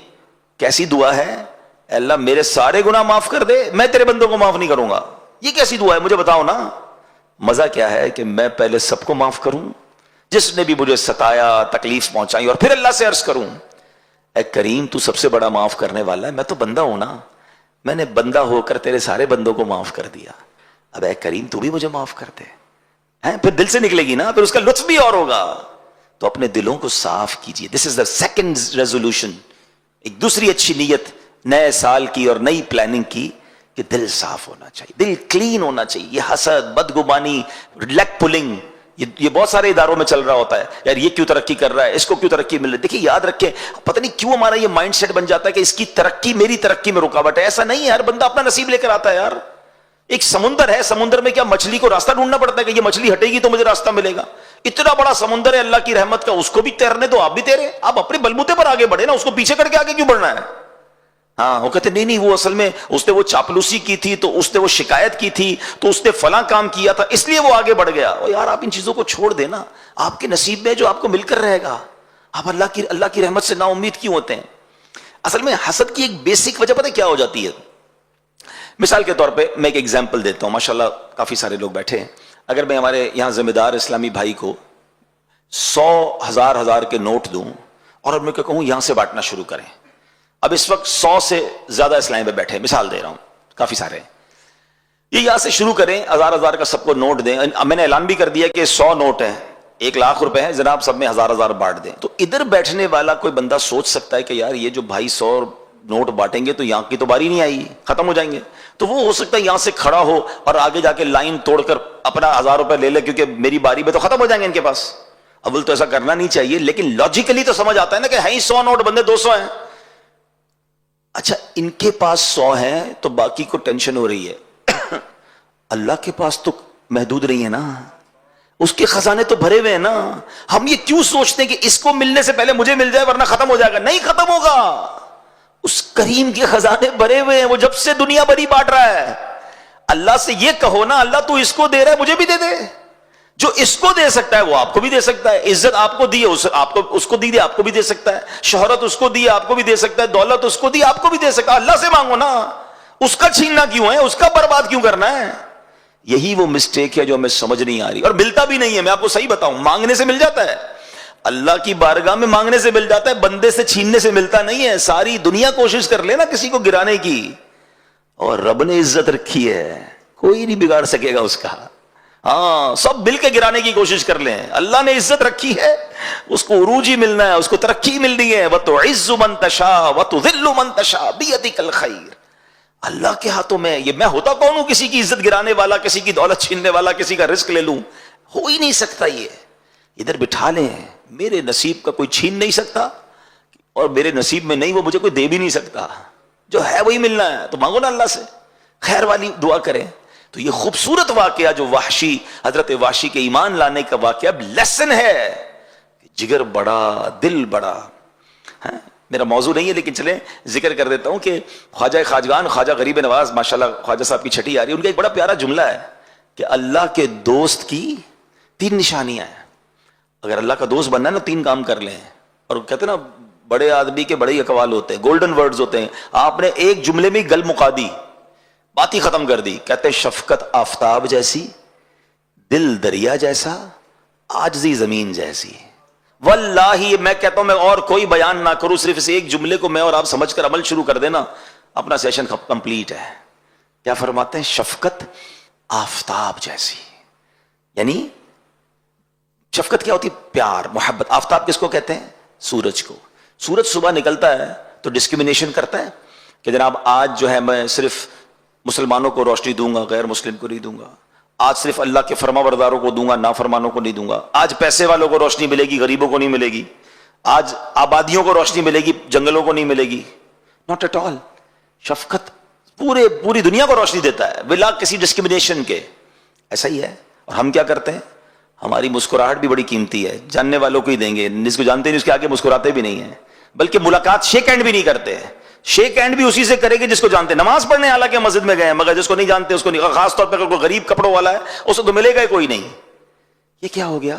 Speaker 1: کیسی دعا ہے, اے اللہ میرے سارے گناہ معاف کر دے, میں تیرے بندوں کو معاف نہیں کروں گا. یہ کیسی دعا ہے مجھے بتاؤ نا. مزہ کیا ہے کہ میں پہلے سب کو معاف کروں, جس نے بھی مجھے ستایا, تکلیف پہنچائی, اور پھر اللہ سے عرض کروں اے کریم تو سب سے بڑا معاف کرنے والا ہے, میں تو بندہ ہوں نا, میں نے بندہ ہو کر تیرے سارے بندوں کو معاف کر دیا, اب اے کریم تو بھی مجھے معاف کر دے. پھر دل سے نکلے گی نا, پھر اس کا لطف بھی اور ہوگا. تو اپنے دلوں کو صاف کیجئے. دس از دا سیکنڈ ریزولوشن, ایک دوسری اچھی نیت نئے سال کی اور نئی پلاننگ کی, کہ دل صاف ہونا چاہیے, دل کلین ہونا چاہیے. یہ حسد, بدگمانی, لیگ پولنگ, یہ بہت سارے اداروں میں چل رہا ہوتا ہے. یار یہ کیوں ترقی کر رہا ہے, اس کو کیوں ترقی مل رہی ہے. دیکھیے یاد رکھیں, پتہ نہیں کیوں ہمارا یہ مائنڈ سیٹ بن جاتا ہے کہ اس کی ترقی میری ترقی میں رکاوٹ ہے. ایسا نہیں ہے, ہر بندہ اپنا نصیب لے کر آتا ہے. یار ایک سمندر ہے, سمندر میں کیا مچھلی کو راستہ ڈھونڈنا پڑتا ہے کہ یہ مچھلی ہٹے گی تو مجھے راستہ ملے گا. اتنا بڑا سمندر ہے اللہ کی رحمت کا, اس کو بھی تیرنے دو, آپ بھی تیرے, آپ اپنے بلبوتے پر آگے بڑھے نا, اس کو پیچھے کر کے آگے کیوں بڑھنا ہے. ہاں وہ کہتے نہیں وہ اصل میں اس نے وہ چاپلوسی کی تھی, تو اس نے وہ شکایت کی تھی, تو اس نے فلاں کام کیا تھا, اس لیے وہ آگے بڑھ گیا. اور یار آپ ان چیزوں کو چھوڑ دینا, آپ کے نصیب میں جو آپ کو مل کر رہے گا. آپ اللہ کی رحمت سے نا امید کیوں ہوتے ہیں. اصل میں حسد کی ایک بیسک وجہ پتہ کیا ہو جاتی ہے. مثال کے طور پہ میں ایک ایگزامپل دیتا ہوں, ماشاءاللہ کافی سارے لوگ بیٹھے ہیں. اگر میں ہمارے یہاں ذمہ دار اسلامی بھائی کو 100,000 کے نوٹ دوں اور میں کہوں یہاں سے بانٹنا شروع کریں. اب اس وقت 100 سے زیادہ اسلامی پہ بیٹھے, مثال دے رہا ہوں, کافی سارے, یہ یہاں سے شروع کریں, 1,000 کا سب کو نوٹ دیں. میں نے اعلان بھی کر دیا کہ 100 نوٹ ہیں, 1,00,000 روپے ہیں, جناب سب میں 1,000 بانٹ دیں. تو ادھر بیٹھنے والا کوئی بندہ سوچ سکتا ہے کہ یار یہ جو بھائی 100 نوٹ بانٹیں گے تو یہاں کی تو باری نہیں آئی, ختم ہو جائیں گے. تو وہ ہو سکتا ہے یہاں سے کھڑا ہو اور آگے جا کے لائن توڑ کر اپنا 1,000 روپے لے لے, کیونکہ میری باری میں تو ختم ہو جائیں گے ان کے پاس. اول تو ایسا کرنا نہیں چاہیے, لیکن لاجیکلی تو سمجھ آتا ہے نا کہ 100 نوٹ بندے 200 ہیں. اچھا ان کے پاس 100 ہیں تو باقی کو ٹینشن ہو رہی ہے. اللہ کے پاس تو محدود نہیں ہے نا, اس کے خزانے تو بھرے ہوئے ہیں نا. ہم یہ کیوں سوچتے ہیں کہ اس کو ملنے سے پہلے مجھے مل جائے ورنہ ختم ہو جائے گا. نہیں ختم ہوگا, اس کریم کے خزانے بھرے ہوئے ہیں, وہ جب سے دنیا بھری بانٹ رہا ہے. اللہ سے یہ کہو نا, اللہ تو اس کو دے رہا ہے مجھے بھی دے دے. جو اس کو دے سکتا ہے وہ آپ کو بھی دے سکتا ہے. عزت آپ کو دی ہے, اس کو دی آپ کو بھی دے سکتا ہے. شہرت اس کو دی ہے آپ کو بھی دے سکتا ہے. دولت اس کو دی آپ کو بھی دے سکتا ہے. اللہ سے مانگو نا, اس کا چھیننا کیوں ہے, اس کا برباد کیوں کرنا ہے. یہی وہ مسٹیک ہے جو ہمیں سمجھ نہیں آ رہی, اور ملتا بھی نہیں ہے. میں آپ کو صحیح بتاؤں, مانگنے سے مل جاتا ہے, اللہ کی بارگاہ میں مانگنے سے مل جاتا ہے, بندے سے چھیننے سے ملتا نہیں ہے. ساری دنیا کوشش کر لے نا کسی کو گرانے کی, اور رب نے عزت رکھی ہے, کوئی نہیں بگاڑ سکے گا اس کا. ہاں سب مل کے گرانے کی کوشش کر لیں, اللہ نے عزت رکھی ہے, اس کو عروج ہی ملنا ہے, اس کو ترقی ملنی ہے. وَتُعِزُّ مَن تَشَاءُ وَتُذِلُّ مَن تَشَاءُ بِيَدِكَ الْخَيْرُ. اللہ کے ہاتھوں میں. یہ میں ہوتا کون ہوں کسی کی عزت گرانے والا, کسی کی دولت چھیننے والا, کسی کا رزق لے لوں. ہو ہی نہیں سکتا. یہ ادھر بٹھا لیں, میرے نصیب کا کوئی چھین نہیں سکتا, اور میرے نصیب میں نہیں وہ مجھے کوئی دے بھی نہیں سکتا. جو ہے وہی ملنا ہے, تو مانگو نا اللہ سے, خیر والی دعا کریں. تو یہ خوبصورت واقعہ جو وحشی, حضرت وحشی کے ایمان لانے کا واقعہ لیسن ہے. جگر بڑا, دل بڑا. میرا موضوع نہیں ہے لیکن چلیں ذکر کر دیتا ہوں کہ خواجہ خواجگان خواجہ غریب نواز ماشاءاللہ خواجہ صاحب کی چھٹی آ رہی ہے, ان کا ایک بڑا پیارا جملہ ہے کہ اللہ کے دوست کی 3 نشانیاں ہیں. اگر اللہ کا دوست بننا ہے نا 3 کام کر لیں. اور کہتے ہیں نا بڑے آدمی کے بڑے ہی اقوال ہوتے ہیں, گولڈن ورڈز ہوتے ہیں. آپ نے ایک جملے میں گل مکا دی, بات ہی ختم کر دی. کہتے شفقت آفتاب جیسی, دل دریا جیسا, عاجزی زمین جیسی. واللہ میں کہتا ہوں, میں اور کوئی بیان نہ کروں, صرف اس ایک جملے کو میں اور آپ سمجھ کر عمل شروع کر دینا, اپنا سیشن کمپلیٹ ہے. کیا فرماتے ہیں؟ شفقت آفتاب جیسی. یعنی شفقت کیا ہوتی؟ پیار, محبت. آفتاب کس کو کہتے ہیں؟ سورج کو. سورج صبح نکلتا ہے تو ڈسکریمنیشن کرتا ہے کہ جناب آج جو ہے میں صرف مسلمانوں کو روشنی دوں گا, غیر مسلم کو نہیں دوں گا. آج صرف اللہ کے فرما برداروں کو دوں گا, نافرمانوں کو نہیں دوں گا. آج پیسے والوں کو روشنی ملے گی, غریبوں کو نہیں ملے گی. آج آبادیوں کو روشنی ملے گی, جنگلوں کو نہیں ملے گی. Not at all. شفقت پوری دنیا کو روشنی دیتا ہے بلا کسی ڈسکریمنیشن کے. ایسا ہی ہے. اور ہم کیا کرتے ہیں, ہماری مسکراہٹ بھی بڑی قیمتی ہے, جاننے والوں کو ہی دیں گے, جس کو جانتے نہیں اس کے آگے مسکراتے بھی نہیں ہیں, بلکہ ملاقات شیک ہینڈ بھی نہیں کرتے. شیک ہینڈ بھی اسی سے کرے گے جس کو جانتے. نماز پڑھنے حالانکہ مسجد میں گئے ہیں, مگر جس کو نہیں جانتے اس کو نہیں. خاص طور پہ اگر کوئی غریب کپڑوں والا ہے اس کو تو ملے گا کوئی نہیں. یہ کیا ہو گیا؟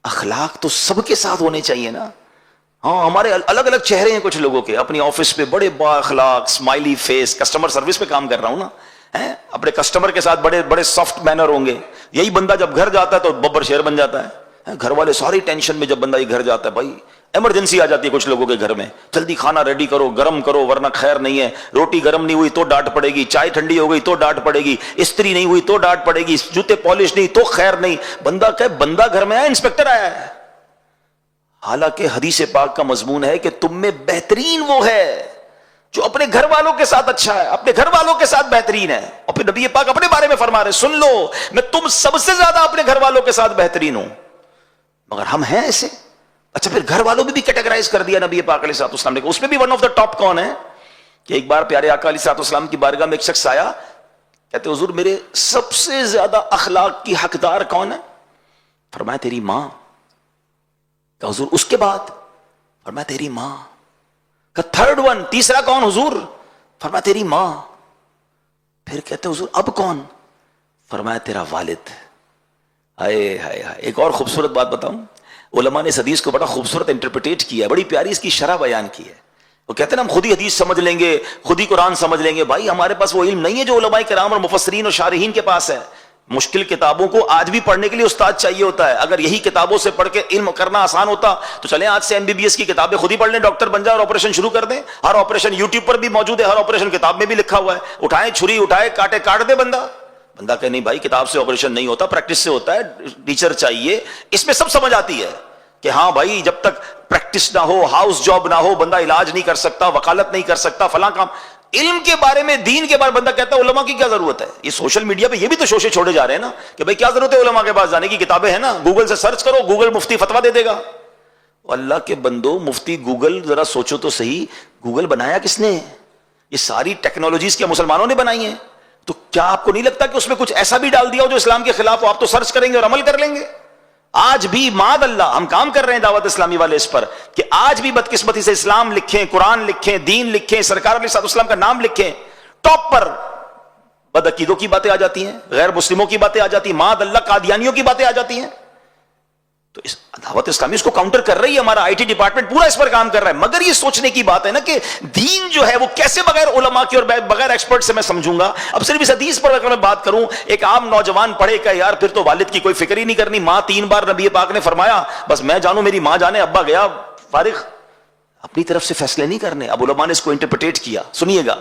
Speaker 1: اخلاق تو سب کے ساتھ ہونے چاہیے نا. ہاں, ہمارے الگ الگ چہرے ہیں کچھ لوگوں کے. اپنی آفس پہ بڑے با اخلاق, اسمائلی فیس, کسٹمر سروس پہ کام کر رہا ہوں نا, اپنے کسٹمر کے ساتھ بڑے بڑے سافٹ مینر ہوں گے. یہی بندہ جب گھر جاتا ہے تو ببر شیر بن جاتا ہے. گھر والے ساری ٹینشن میں جب بندہ یہ گھر جاتا ہے, بھائی ایمرجنسی آ جاتی ہے کچھ لوگوں کے گھر میں, جلدی کھانا ریڈی کرو, گرم کرو ورنہ خیر نہیں ہے. روٹی گرم نہیں ہوئی تو ڈانٹ پڑے گی, چائے ٹھنڈی ہو گئی تو ڈانٹ پڑے گی, استری نہیں ہوئی تو ڈانٹ پڑے گی, جوتے پالش نہیں تو خیر نہیں. بندہ کہ بندہ گھر میں آیا, انسپیکٹر آیا ہے. حالانکہ حدیث پاک کا مضمون ہے کہ تم میں بہترین وہ ہے جو اپنے گھر والوں کے ساتھ اچھا ہے, اپنے گھر والوں کے ساتھ بہترین ہے. اور پھر نبی پاک اپنے بارے میں فرما رہے, سن لو میں تم سب سے زیادہ اپنے گھر والوں کے ساتھ بہترین ہوں. مگر ہم ہیں ایسے. اچھا, پھر گھر والوں بھی کیٹیگرائز کر دیا نبی پاک علیہ الصلوۃ والسلام نے. اس میں بھی ون آف دا ٹاپ کون ہے کہ ایک بار پیارے آقا علیہ الصلوۃ والسلام کی بارگاہ میں ایک شخص آیا, کہتے حضور میرے سب سے زیادہ اخلاق کی حقدار کون ہے؟ فرمایا تیری ماں. کہ حضور اس کے بعد؟ فرمایا تیری ماں. کہ تھرڈ ون, تیسرا کون حضور؟ فرمایا تیری ماں. پھر کہتے حضور اب کون؟ فرمایا تیرا والد. ہائے ہائے ہائے. ایک اور خوبصورت بات بتاؤں, علماء نے اس حدیث کو بڑا خوبصورت انٹرپریٹ کیا ہے, بڑی پیاری اس کی شرح بیان کی ہے. وہ کہتے ہیں نا ہم خود ہی حدیث سمجھ لیں گے, خود ہی قرآن سمجھ لیں گے. بھائی ہمارے پاس وہ علم نہیں ہے جو علماء کرام اور مفسرین اور شارحین کے پاس ہے. مشکل کتابوں کو آج بھی پڑھنے کے لیے استاد چاہیے ہوتا ہے. اگر یہی کتابوں سے پڑھ کے علم کرنا آسان ہوتا تو چلیں آج سے MBBS کی کتابیں خود ہی پڑھ لیں, ڈاکٹر بن جائے اور آپریشن شروع کر دیں. ہر آپریشن یوٹیوب پر بھی موجود ہے, ہر آپریشن کتاب میں بھی لکھا ہوا ہے. اٹھائیں چھری, اٹھائے کاٹے, کاٹ دے بندہ. بندہ کہ نہیں بھائی کتاب سے آپریشن نہیں ہوتا, پریکٹس سے ہوتا ہے, ٹیچر چاہیے. اس میں سب سمجھ آتی ہے کہ ہاں بھائی جب تک پریکٹس نہ ہو, ہاؤس جاب نہ ہو, بندہ علاج نہیں کر سکتا, وکالت نہیں کر سکتا, فلاں کام. علم کے بارے میں, دین کے بارے میں بندہ کہتا ہے علماء کی کیا ضرورت ہے. یہ سوشل میڈیا پہ یہ بھی تو شوشے چھوڑے جا رہے ہیں نا کہ بھائی کیا ضرورت ہے علماء کے پاس جانے کی, کتابیں ہیں نا, گوگل سے سرچ کرو, گوگل مفتی فتوا دے دے گا. اللہ کے بندو, مفتی گوگل ذرا سوچو تو صحیح, گوگل بنایا کس نے؟ یہ ساری ٹیکنالوجیز کیا مسلمانوں نے بنائی ہیں؟ تو کیا آپ کو نہیں لگتا کہ اس میں کچھ ایسا بھی ڈال دیا ہو جو اسلام کے خلاف ہو؟ آپ تو سرچ کریں گے اور عمل کر لیں گے. آج بھی معاذ اللہ ہم کام کر رہے ہیں دعوت اسلامی والے اس پر کہ آج بھی بدقسمتی سے اسلام لکھیں, قرآن لکھیں, دین لکھیں, سرکار علیہ السلام کا نام لکھیں, ٹاپ پر بدعقیدوں کی باتیں آ جاتی ہیں, غیر مسلموں کی باتیں آ جاتی ہیں, معاذ اللہ قادیانیوں کی باتیں آ جاتی ہیں. تو اس دعوت اسلامی اس کو کاؤنٹر کر رہی ہے, ہمارا IT ڈپارٹمنٹ پورا اس پر کام کر رہا ہے. مگر یہ سوچنے کی بات ہے نا کہ دین جو ہے وہ کیسے بغیر علماء کے اور بغیر ایکسپرٹ سے میں سمجھوں گا. اب صرف اس حدیث پر اگر میں بات کروں, ایک عام نوجوان پڑھے کہ یار پھر تو والد کی کوئی فکر ہی نہیں کرنی, ماں 3 بار نبی پاک نے فرمایا بس میں جانوں میری ماں جانے, ابا گیا فارغ, اپنی طرف سے فیصلے نہیں کرنے. اب علماء نے اس کو انٹرپریٹ کیا, سنیے گا.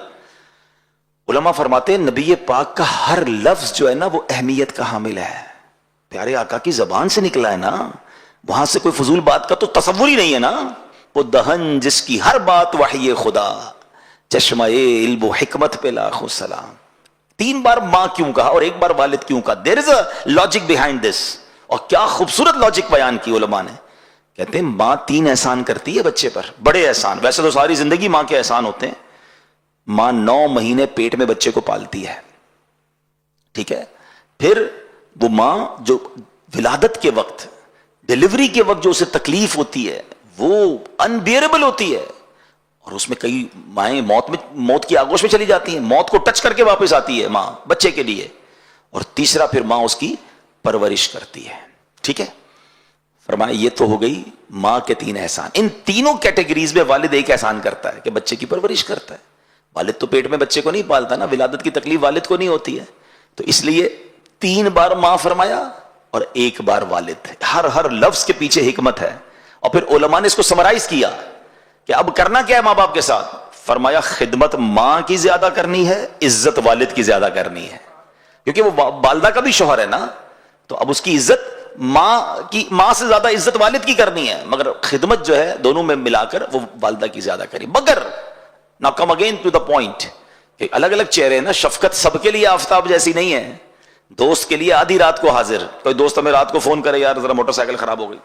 Speaker 1: علماء فرماتے ہیں نبی پاک کا ہر لفظ جو ہے نا وہ اہمیت کا حامل ہے. پیارے آقا کی زبان سے نکلا ہے نا, وہاں سے کوئی فضول بات کا تو تصور ہی نہیں ہے نا. وہ دہن جس کی ہر بات وحی خدا, چشمہ علم و حکمت پہ لاکھوں سلام. 3 بار ماں کیوں کہا اور 1 بار والد کیوں کہا؟ دیر از اے لاجک بیہائنڈ دس. اور کیا خوبصورت لاجک بیان کی علماء نے. کہتے ہیں ماں 3 احسان کرتی ہے بچے پر, بڑے احسان. ویسے تو ساری زندگی ماں کے احسان ہوتے ہیں. ماں 9 مہینے پیٹ میں بچے کو پالتی ہے, ٹھیک ہے. پھر وہ ماں جو ولادت کے وقت, ڈیلیوری کے وقت جو اسے تکلیف ہوتی ہے وہ انبیئربل ہوتی ہے, اور اس میں کئی مائیں موت کی آغوش میں چلی جاتی ہیں, موت کو ٹچ کر کے واپس آتی ہے ماں بچے کے لیے. اور تیسرا پھر ماں اس کی پرورش کرتی ہے, ٹھیک ہے. فرمایا یہ تو ہو گئی ماں کے 3 احسان. ان تینوں کیٹیگریز میں والد ایک احسان کرتا ہے کہ بچے کی پرورش کرتا ہے. والد تو پیٹ میں بچے کو نہیں پالتا نا, ولادت کی تکلیف والد کو نہیں ہوتی ہے. تو اس لیے 3 بار ماں فرمایا اور 1 بار والد. ہر لفظ کے پیچھے حکمت ہے. اور پھر علماء نے اس کو سمرائز کیا کہ اب کرنا کیا ہے ماں باپ کے ساتھ. فرمایا خدمت ماں کی زیادہ کرنی ہے, عزت والد کی زیادہ کرنی ہے, کیونکہ وہ والدہ کا بھی شوہر ہے نا. تو اب اس کی عزت ماں سے زیادہ عزت والد کی کرنی ہے, مگر خدمت جو ہے دونوں میں ملا کر وہ والدہ کی زیادہ کری. مگر نا come again to the point کہ الگ الگ چہرے ہیں نا, شفقت سب کے لیے آفتاب جیسی نہیں ہے. دوست کے لیے آدھی رات کو حاضر. کوئی دوست ہمیں رات کو فون کرے یار ذرا موٹر سائیکل خراب ہو گئی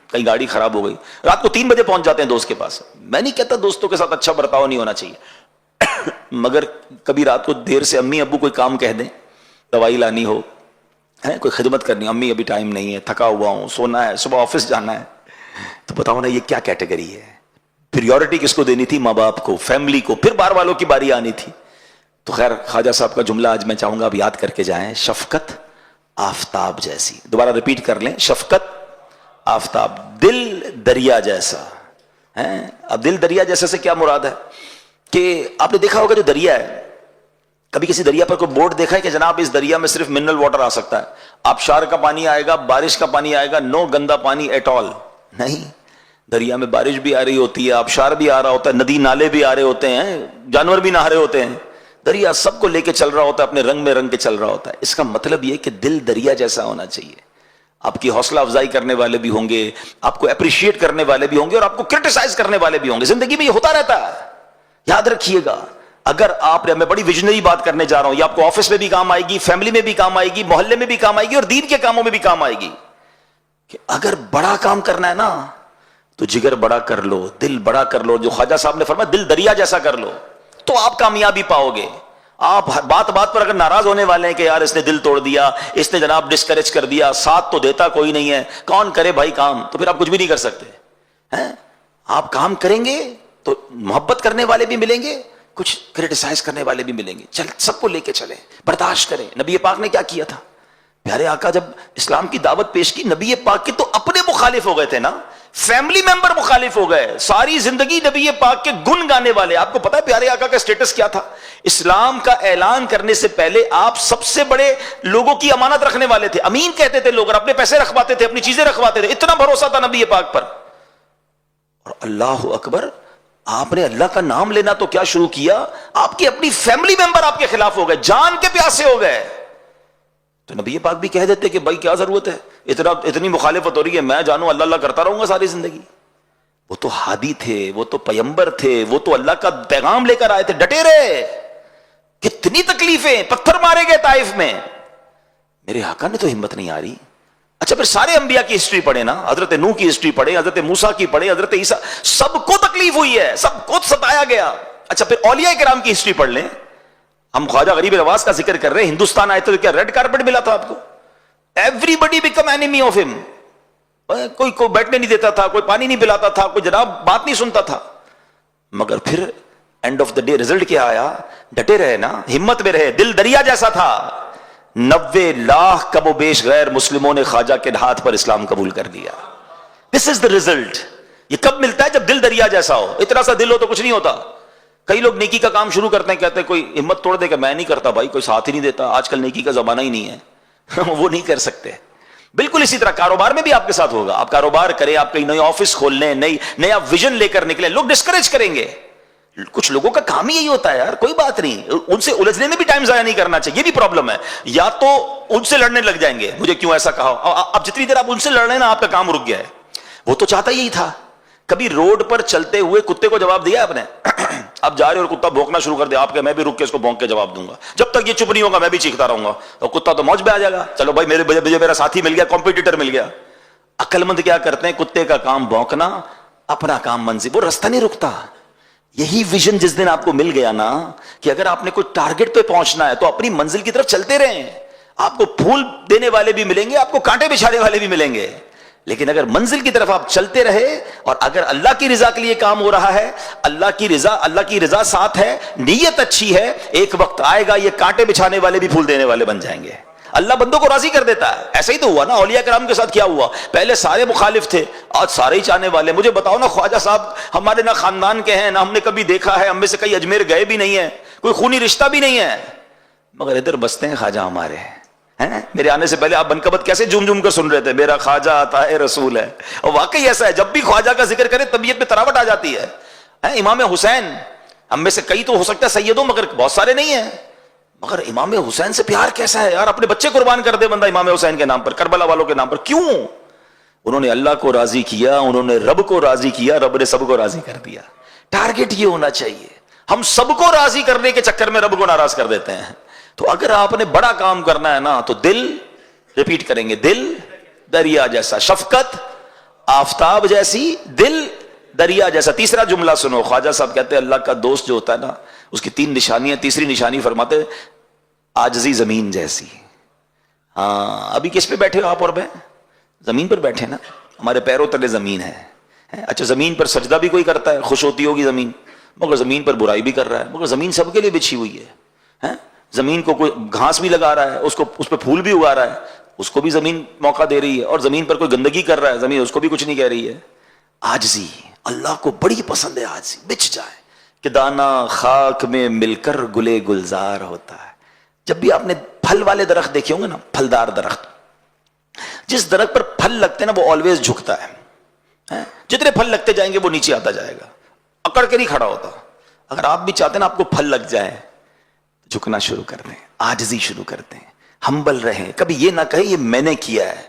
Speaker 1: کہیں گاڑی خراب ہو گئی, رات کو 3 بجے پہنچ جاتے ہیں دوست کے پاس. میں نہیں کہتا دوستوں کے ساتھ اچھا برتاؤ نہیں ہونا چاہیے مگر کبھی رات کو دیر سے امی ابو کوئی کام کہہ دیں, دوائی لانی ہو, کوئی خدمت کرنی, امی ابھی ٹائم نہیں ہے, تھکا ہوا ہوں, سونا ہے, صبح آفس جانا ہے, تو بتاؤ نا یہ کیا کیٹیگری ہے؟ پریورٹی کس کو دینی تھی؟ ماں باپ کو, فیملی کو, پھر بار والوں کی باری آنی تھی. تو خیر خواجہ صاحب کا جملہ آج میں چاہوں گا آپ یاد کر کے جائیں, شفقت آفتاب جیسی. دوبارہ ریپیٹ کر لیں, شفقت آفتاب, دل دریا جیسا. اب دل دریا جیسا سے کیا مراد ہے کہ آپ نے دیکھا ہوگا جو دریا ہے, کبھی کسی دریا پر کوئی بورڈ دیکھا ہے کہ جناب اس دریا میں صرف منرل واٹر آ سکتا ہے, آبشار کا پانی آئے گا, بارش کا پانی آئے گا, نو گندا پانی ایٹ آل نہیں. دریا میں بارش بھی آ رہی ہوتی ہے, آبشار بھی آ رہا ہوتا ہے, ندی نالے بھی آ رہے ہوتے ہیں, جانور بھی نہا رہے ہوتے ہیں. دریا سب کو لے کے چل رہا ہوتا ہے, اپنے رنگ میں رنگ کے چل رہا ہوتا ہے. اس کا مطلب یہ کہ دل دریا جیسا ہونا چاہیے. آپ کی حوصلہ افزائی کرنے والے بھی ہوں گے, آپ کو اپریشیٹ کرنے والے بھی ہوں گے, اور آپ کو کرٹیسائز کرنے والے بھی ہوں گے. زندگی میں یہ ہوتا رہتا ہے, یاد رکھیے گا. اگر آپ نے, میں بڑی ویژنری بات کرنے جا رہا ہوں, یہ آپ کو آفس میں بھی کام آئے گی, فیملی میں بھی کام آئے گی, محلے میں بھی کام آئے گی, اور دین کے کاموں میں بھی کام آئے گی, کہ اگر بڑا کام کرنا ہے نا تو جگر بڑا کر لو, دل بڑا کر لو. جو خواجہ صاحب نے فرمایا دل دریا جیسا کر لو, تو آپ کامیابی پاؤ گے. آپ بات بات پر اگر ناراض ہونے والے ہیں کہ یار اس نے دل توڑ دیا, اس نے جناب ڈسکریج کر دیا, ساتھ تو دیتا کوئی نہیں ہے, کون کرے بھائی کام, تو پھر آپ کچھ بھی نہیں کر سکتے. آپ کام کریں گے تو محبت کرنے والے بھی ملیں گے, کچھ کرٹیسائز کرنے والے بھی ملیں گے. چل سب کو لے کے چلیں, برداشت کریں. نبی پاک نے کیا کیا تھا؟ پیارے آقا جب اسلام کی دعوت پیش کی, نبی پاک کے تو اپنے مخالف ہو گئے تھے نا, فیملی ممبر مخالف ہو گئے, ساری زندگی نبی پاک کے گن گانے والے. آپ کو پتا ہے پیارے آقا کا سٹیٹس کیا تھا؟ اسلام کا اعلان کرنے سے پہلے آپ سب سے بڑے لوگوں کی امانت رکھنے والے تھے. امین کہتے تھے لوگ, اور اپنے پیسے رکھواتے تھے, اپنی چیزیں رکھواتے تھے. اتنا بھروسہ تھا نبی پاک پر. اور اللہ اکبر, آپ نے اللہ کا نام لینا تو کیا شروع کیا, آپ کی اپنی فیملی ممبر آپ کے خلاف ہو گئے, جان کے پیاسے ہو گئے. تو نبی پاک بھی کہہ دیتے کہ بھائی کیا ضرورت ہے, اتنی مخالفت ہو رہی ہے, میں جانوں اللہ اللہ کرتا رہوں گا ساری زندگی. وہ تو ہادی تھے, وہ تو پیمبر تھے, وہ تو اللہ کا پیغام لے کر آئے تھے, ڈٹے رہے. کتنی تکلیفیں, پتھر مارے گئے طائف میں, میرے آقا نے تو ہمت نہیں آ رہی. اچھا پھر سارے انبیاء کی ہسٹری پڑھے نا, حضرت نوح کی ہسٹری پڑھے, حضرت موسیٰ کی پڑھے, حضرت عیسیٰ, سب کو تکلیف ہوئی ہے, سب کو ستایا گیا. اچھا پھر اولیاء کرام کی ہسٹری پڑھ لیں. ہم خواجہ غریب نواز کا ذکر کر رہے ہیں, ہندوستان آئے تھے تو کیا ریڈ کارپٹ ملا تھا آپ کو؟ Everybody become enemy of ہم. کوئی بیٹھنے نہیں دیتا تھا, کوئی پانی نہیں پلاتا تھا, کوئی جناب بات نہیں سنتا تھا. مگر پھر and of the day result کیا آیا؟ ڈٹے رہے نا, ہمت میں رہے, دل دریا جیسا تھا. 90 لاکھ کم و بیش غیر مسلموں نے خواجہ کے ہاتھ پر اسلام قبول کر دیا. دس از دا ریزلٹ. یہ کب ملتا ہے؟ جب دل دریا جیسا ہو. اتنا سا دل ہو تو کچھ نہیں ہوتا. کئی لوگ نیکی کا کام شروع کرتے ہیں, کہتے ہیں کوئی ہمت توڑ دے کہ میں نہیں کرتا بھائی, کوئی ساتھ ہی نہیں دیتا, آج کل نیکی کا زمانہ ہی نہیں ہے. وہ نہیں کر سکتے. بالکل اسی طرح کاروبار میں بھی آپ کے ساتھ ہوگا. آپ کاروبار کریں, آپ کہیں نئی آفس کھول لیں, نیا ویژن لے کر نکلیں, لوگ ڈسکریج کریں گے. کچھ لوگوں کا کام ہی یہی ہوتا ہے یار, کوئی بات نہیں, ان سے الجھنے میں بھی ٹائم ضائع نہیں کرنا چاہیے. یہ بھی پرابلم ہے, یا تو ان سے لڑنے لگ جائیں گے, مجھے کیوں ایسا کہا. اب جتنی دیر آپ ان سے لڑ رہے ہیں نا, آپ کا کام رک گیا ہے. وہ تو چاہتا یہی تھا. کبھی روڈ پر چلتے ہوئے کتے کو جواب دیا آپ نے؟ اب جا رہے اور کتا بھونکنا شروع کر دیا, آپ کہ میں بھی رک کے اس کو بھونک کے جواب دوں گا, جب تک یہ چپ نہیں ہوگا میں بھی چیختا رہوں گا. اور کتا تو موج پہ آ جائے گا, چلو بھائی میرا ساتھی مل گیا, کمپیٹیٹر مل گیا. عقل مند کیا کرتے ہیں, کتے کا کام بھونکنا, اپنا کام منزل, وہ رستہ نہیں رکتا. یہی ویژن جس دن آپ کو مل گیا نا کہ اگر آپ نے کوئی ٹارگٹ پہ پہنچنا ہے تو اپنی منزل کی طرف چلتے رہیں. آپ کو پھول دینے والے بھی ملیں گے, آپ کو کانٹے بچھانے والے بھی ملیں گے, لیکن اگر منزل کی طرف آپ چلتے رہے, اور اگر اللہ کی رضا کے لیے کام ہو رہا ہے, اللہ کی رضا ساتھ ہے, نیت اچھی ہے, ایک وقت آئے گا یہ کانٹے بچھانے والے بھی پھول دینے والے بن جائیں گے. اللہ بندوں کو راضی کر دیتا ہے. ایسا ہی تو ہوا نا اولیاء کرام کے ساتھ. کیا ہوا؟ پہلے سارے مخالف تھے, آج سارے ہی چاہنے والے. مجھے بتاؤ نا, خواجہ صاحب ہمارے نہ خاندان کے ہیں, نہ ہم نے کبھی دیکھا ہے, ہم میں سے کئی اجمیر گئے بھی نہیں ہیں, کوئی خونی رشتہ بھی نہیں ہے, مگر ادھر بستے ہیں خواجہ ہمارے ہیں. میرے آنے سے پہلے آپ بنکبت کیسے جھوم جھوم کر سن رہے تھے, میرا خواجہ آتا ہے رسول ہے. اور واقعی ایسا ہے, جب بھی خواجہ کا ذکر کرے طبیعت میں تراوٹ آ جاتی ہے. امام حسین, ہم میں سے کئی تو ہو سکتا ہے سیدوں, مگر بہت سارے نہیں ہیں, مگر امام حسین سے پیار کیسا ہے یار, اپنے بچے قربان کر دے بندہ امام حسین کے نام پر, کربلا والوں کے نام پر. کیوں؟ انہوں نے اللہ کو راضی کیا, انہوں نے رب کو راضی کیا, رب نے سب کو راضی کر دیا. ٹارگٹ یہ ہونا چاہیے. ہم سب کو راضی کرنے کے چکر میں رب کو ناراض کر دیتے ہیں. تو اگر آپ نے بڑا کام کرنا ہے نا تو دل، ریپیٹ کریں گے، دل دریا جیسا، شفقت آفتاب جیسی، دل دریا جیسا۔ تیسرا جملہ سنو، خواجہ صاحب کہتے ہیں اللہ کا دوست جو ہوتا ہے نا اس کی 3 نشانیاں، تیسری نشانی فرماتے عاجزی زمین جیسی۔ ہاں ابھی کس پہ بیٹھے ہو آپ اور میں؟ زمین پر بیٹھے نا، ہمارے پیروں تلے زمین ہے۔ اچھا زمین پر سجدہ بھی کوئی کرتا ہے، خوش ہوتی ہوگی زمین، مگر زمین پر برائی بھی کر رہا ہے، مگر زمین سب کے لیے بچھی ہوئی ہے۔ زمین کو کوئی گھاس بھی لگا رہا ہے، اس پہ پھول بھی اگا رہا ہے، اس کو بھی زمین موقع دے رہی ہے، اور زمین پر کوئی گندگی کر رہا ہے زمین اس کو بھی کچھ نہیں کہہ رہی ہے۔ عاجزی اللہ کو بڑی پسند ہے، عاجزی بچھ جائے کہ دانا خاک میں مل کر گلے گلزار ہوتا ہے۔ جب بھی آپ نے پھل والے درخت دیکھے ہوں گے نا، پھلدار درخت، جس درخت پر پھل لگتے ہیں نا وہ آلویز جھکتا ہے، جتنے پھل لگتے جائیں گے وہ نیچے آتا جائے گا، اکڑ کے نہیں کھڑا ہوتا۔ اگر آپ بھی چاہتے ہیں نا آپ کو پھل لگ جائے، جھکنا شروع کر دیں، عاجزی شروع کر دیں، ہمبل رہیں۔ کبھی یہ نہ کہیں یہ میں نے کیا ہے،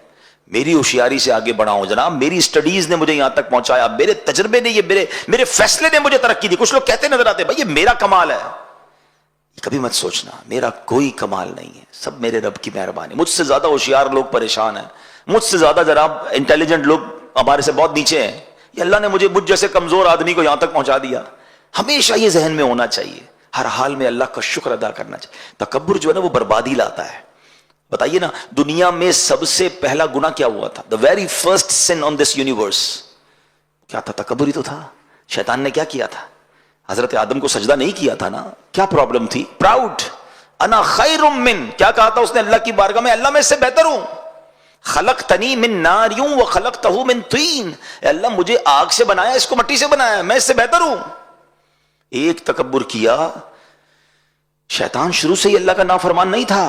Speaker 1: میری ہوشیاری سے آگے بڑھا ہوں جناب، میری اسٹڈیز نے مجھے یہاں تک پہنچایا، میرے تجربے نے، یہ میرے فیصلے نے مجھے ترقی دی۔ کچھ لوگ کہتے نظر آتے بھائی یہ میرا کمال ہے، کبھی مت سوچنا میرا کوئی کمال نہیں ہے، سب میرے رب کی مہربانی۔ مجھ سے زیادہ ہوشیار لوگ پریشان ہیں، مجھ سے زیادہ جناب انٹیلیجنٹ لوگ ہمارے سے بہت نیچے ہیں، یہ اللہ نے مجھ جیسے کمزور آدمی کو یہاں تک پہنچا دیا۔ ہمیشہ یہ ذہن میں ہونا چاہیے، ہر حال میں اللہ کا شکر ادا کرنا چاہیے۔ تکبر جو ہے نا وہ بربادی لاتا ہے۔ بتائیے نا دنیا میں سب سے پہلا گناہ کیا ہوا تھا؟ the very first sin on this universe کیا تھا؟ تکبر ہی تو تھا۔ شیطان نے کیا کیا تھا؟ حضرت آدم کو سجدہ نہیں کیا تھا نا، کیا پرابلم تھی؟ پراؤڈ، انا خیر من، کیا کہا تھا اس نے اللہ کی بارگاہ میں؟ اللہ میں اس سے بہتر ہوں۔ خلقتنی من نار وخلقتہ من طین، اے اللہ مجھے آگ سے بنایا، اس کو مٹی سے بنایا، میں اس سے بہتر ہوں۔ ایک تکبر کیا۔ شیطان شروع سے ہی اللہ کا نافرمان نہیں تھا،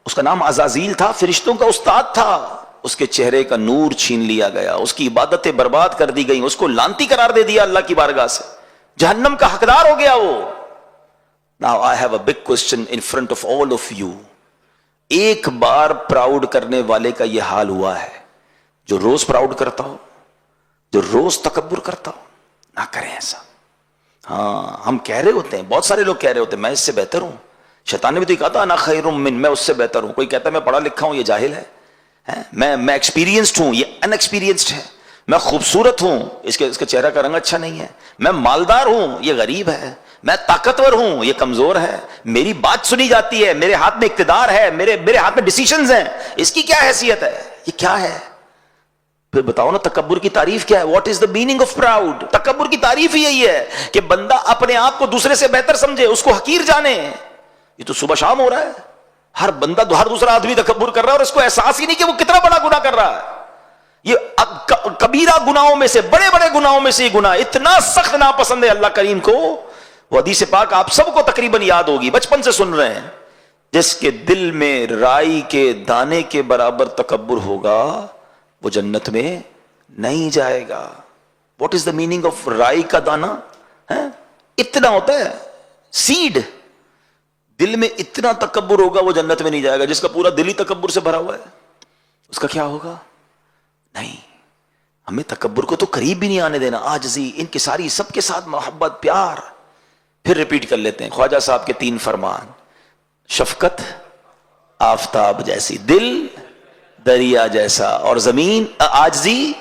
Speaker 1: اس کا نام عزازیل تھا، فرشتوں کا استاد تھا، اس کے چہرے کا نور چھین لیا گیا، اس کی عبادتیں برباد کر دی گئیں، اس کو لعنتی قرار دے دیا اللہ کی بارگاہ سے، جہنم کا حقدار ہو گیا وہ۔ Now I have a big question in front of all of you۔ ایک بار پراؤڈ کرنے والے کا یہ حال ہوا ہے، جو روز پراؤڈ کرتا ہو، جو روز تکبر کرتا ہو، نہ کریں ایسا۔ ہاں ہم کہہ رہے ہوتے ہیں، بہت سارے لوگ کہہ رہے ہوتے ہیں میں اس سے بہتر ہوں، شیطان نے بھی تو کہا تھا انا خیر من، میں اس سے بہتر ہوں۔ کوئی کہتا ہے میں پڑھا لکھا ہوں، یہ جاہل ہے، میں ایکسپیرینسڈ ہوں، یہ ان ایکسپیرینسڈ ہے۔ میں خوبصورت ہوں، اس کے چہرہ کا رنگ اچھا نہیں ہے۔ میں مالدار ہوں، یہ غریب ہے۔ میں طاقتور ہوں، یہ کمزور ہے۔ میری بات سنی جاتی ہے، میرے ہاتھ میں اقتدار ہے، میرے ہاتھ میں ڈیسیشنز ہیں، اس کی کیا حیثیت ہے؟ یہ کیا ہے؟ پھر بتاؤ نا تکبر کی تعریف کیا ہے؟ What is the meaning of proud? تکبر کی تعریف ہی یہی ہے کہ بندہ اپنے آپ کو دوسرے سے بہتر سمجھے، اس کو حقیر جانے۔ یہ تو صبح شام ہو رہا ہے، ہر بندہ ہر دوسرا آدمی تکبر کر رہا ہے اور اس کو احساس ہی نہیں کہ وہ کتنا بڑا گناہ کر رہا ہے۔ یہ کبیرہ گناہوں میں سے، بڑے بڑے گناہوں میں سے یہ گناہ اتنا سخت ناپسند ہے اللہ کریم کو۔ وہ حدیث پاک آپ سب کو تقریباً یاد ہوگی، بچپن سے سن رہے ہیں، جس کے دل میں رائی کے دانے کے برابر تکبر ہوگا وہ جنت میں نہیں جائے گا۔ What is the meaning of رائی کا دانا؟ اتنا ہوتا ہے سیڈ، دل میں اتنا تکبر ہوگا وہ جنت میں نہیں جائے گا۔ جس کا پورا دل ہی تکبر سے بھرا ہوا ہے اس کا کیا ہوگا؟ نہیں، ہمیں تکبر کو تو قریب بھی نہیں آنے دینا۔ عاجزی، انکساری، سب کے ساتھ محبت، پیار۔ پھر ریپیٹ کر لیتے ہیں خواجہ صاحب کے 3 فرمان، شفقت آفتاب جیسی، دل دریا جیسا، اور زمین عاجزی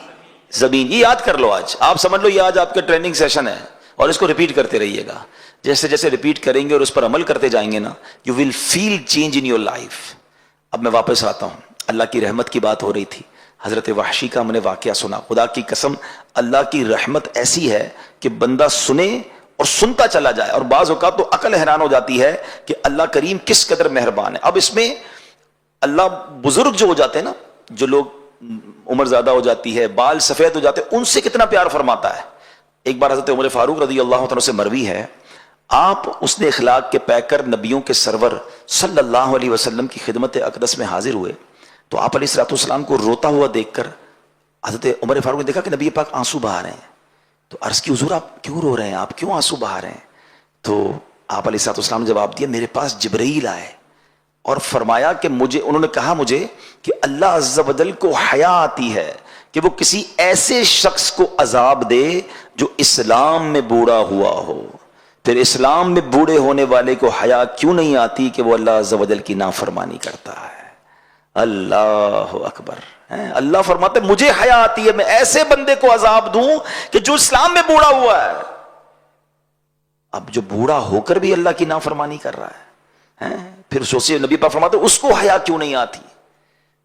Speaker 1: زمین۔ یہ یاد کر لو، آج آپ سمجھ لو یہ آج آپ کا ٹریننگ سیشن ہے، اور اس کو ریپیٹ کرتے رہیے گا۔ جیسے جیسے ریپیٹ کریں گے اور اس پر عمل کرتے جائیں گے نا، you will feel change in your life. اب میں واپس آتا ہوں، اللہ کی رحمت کی بات ہو رہی تھی، حضرت وحشی کا ہم نے واقعہ سنا۔ خدا کی قسم اللہ کی رحمت ایسی ہے کہ بندہ سنے اور سنتا چلا جائے، اور بعض اوقات تو عقل حیران ہو جاتی ہے کہ اللہ کریم کس قدر مہربان ہے۔ اب اس میں اللہ بزرگ جو ہو جاتے ہیں نا، جو لوگ عمر زیادہ ہو جاتی ہے، بال سفید ہو جاتے ہیں، ان سے کتنا پیار فرماتا ہے۔ ایک بار حضرت عمر فاروق رضی اللہ عنہ سے مروی ہے، آپ اس نے اخلاق کے پیکر نبیوں کے سرور صلی اللہ علیہ وسلم کی خدمت اقدس میں حاضر ہوئے، تو آپ علیہ الصلوۃ والسلام کو روتا ہوا دیکھ کر حضرت عمر فاروق نے دیکھا کہ نبی پاک آنسو بہا رہے ہیں، تو عرض کی حضور آپ کیوں رو رہے ہیں، آپ کیوں آنسو بہا رہے ہیں؟ تو آپ علیہ الصلوۃ والسلام نے جواب دیا، میرے پاس جبرائیل آئے اور فرمایا کہ انہوں نے کہا مجھے کہ اللہ عز و جل کو حیا آتی ہے کہ وہ کسی ایسے شخص کو عذاب دے جو اسلام میں بوڑھا ہوا ہو، پھر اسلام میں بوڑھے ہونے والے کو حیا کیوں نہیں آتی کہ وہ اللہ عز و جل کی نافرمانی کرتا ہے؟ اللہ اکبر. اللہ فرماتے مجھے حیا آتی ہے میں ایسے بندے کو عذاب دوں کہ جو اسلام میں بوڑھا ہوا ہے. اب جو بوڑھا ہو کر بھی اللہ کی نافرمانی کر رہا ہے پھر سوچیے نبی پاک فرماتے اس کو حیا کیوں نہیں آتی؟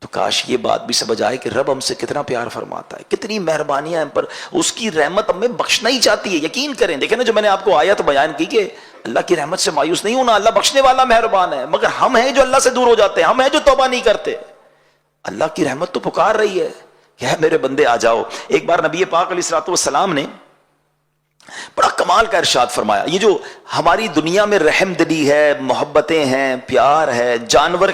Speaker 1: تو کاش یہ بات بھی سمجھ آئے کہ رب ہم سے کتنا پیار فرماتا ہے, کتنی مہربانیاں ہم پر, اس کی رحمت ہمیں بخشنا ہی چاہتی ہے. یقین کریں, دیکھیں نا جو میں نے آپ کو آیت بیان کی کہ اللہ کی رحمت سے مایوس نہیں ہونا, اللہ بخشنے والا مہربان ہے. مگر ہم ہیں جو اللہ سے دور ہو جاتے ہیں, ہم ہیں جو توبہ نہیں کرتے. اللہ کی رحمت تو پکار رہی ہے کہ میرے بندے آ جاؤ. ایک بار نبی پاک علیہ الصلوۃ والسلام نے بڑا کمال کا ارشاد فرمایا. یہ جو ہماری دنیا میں رحم دلی ہے, محبتیں ہیں, پیار ہے, جانور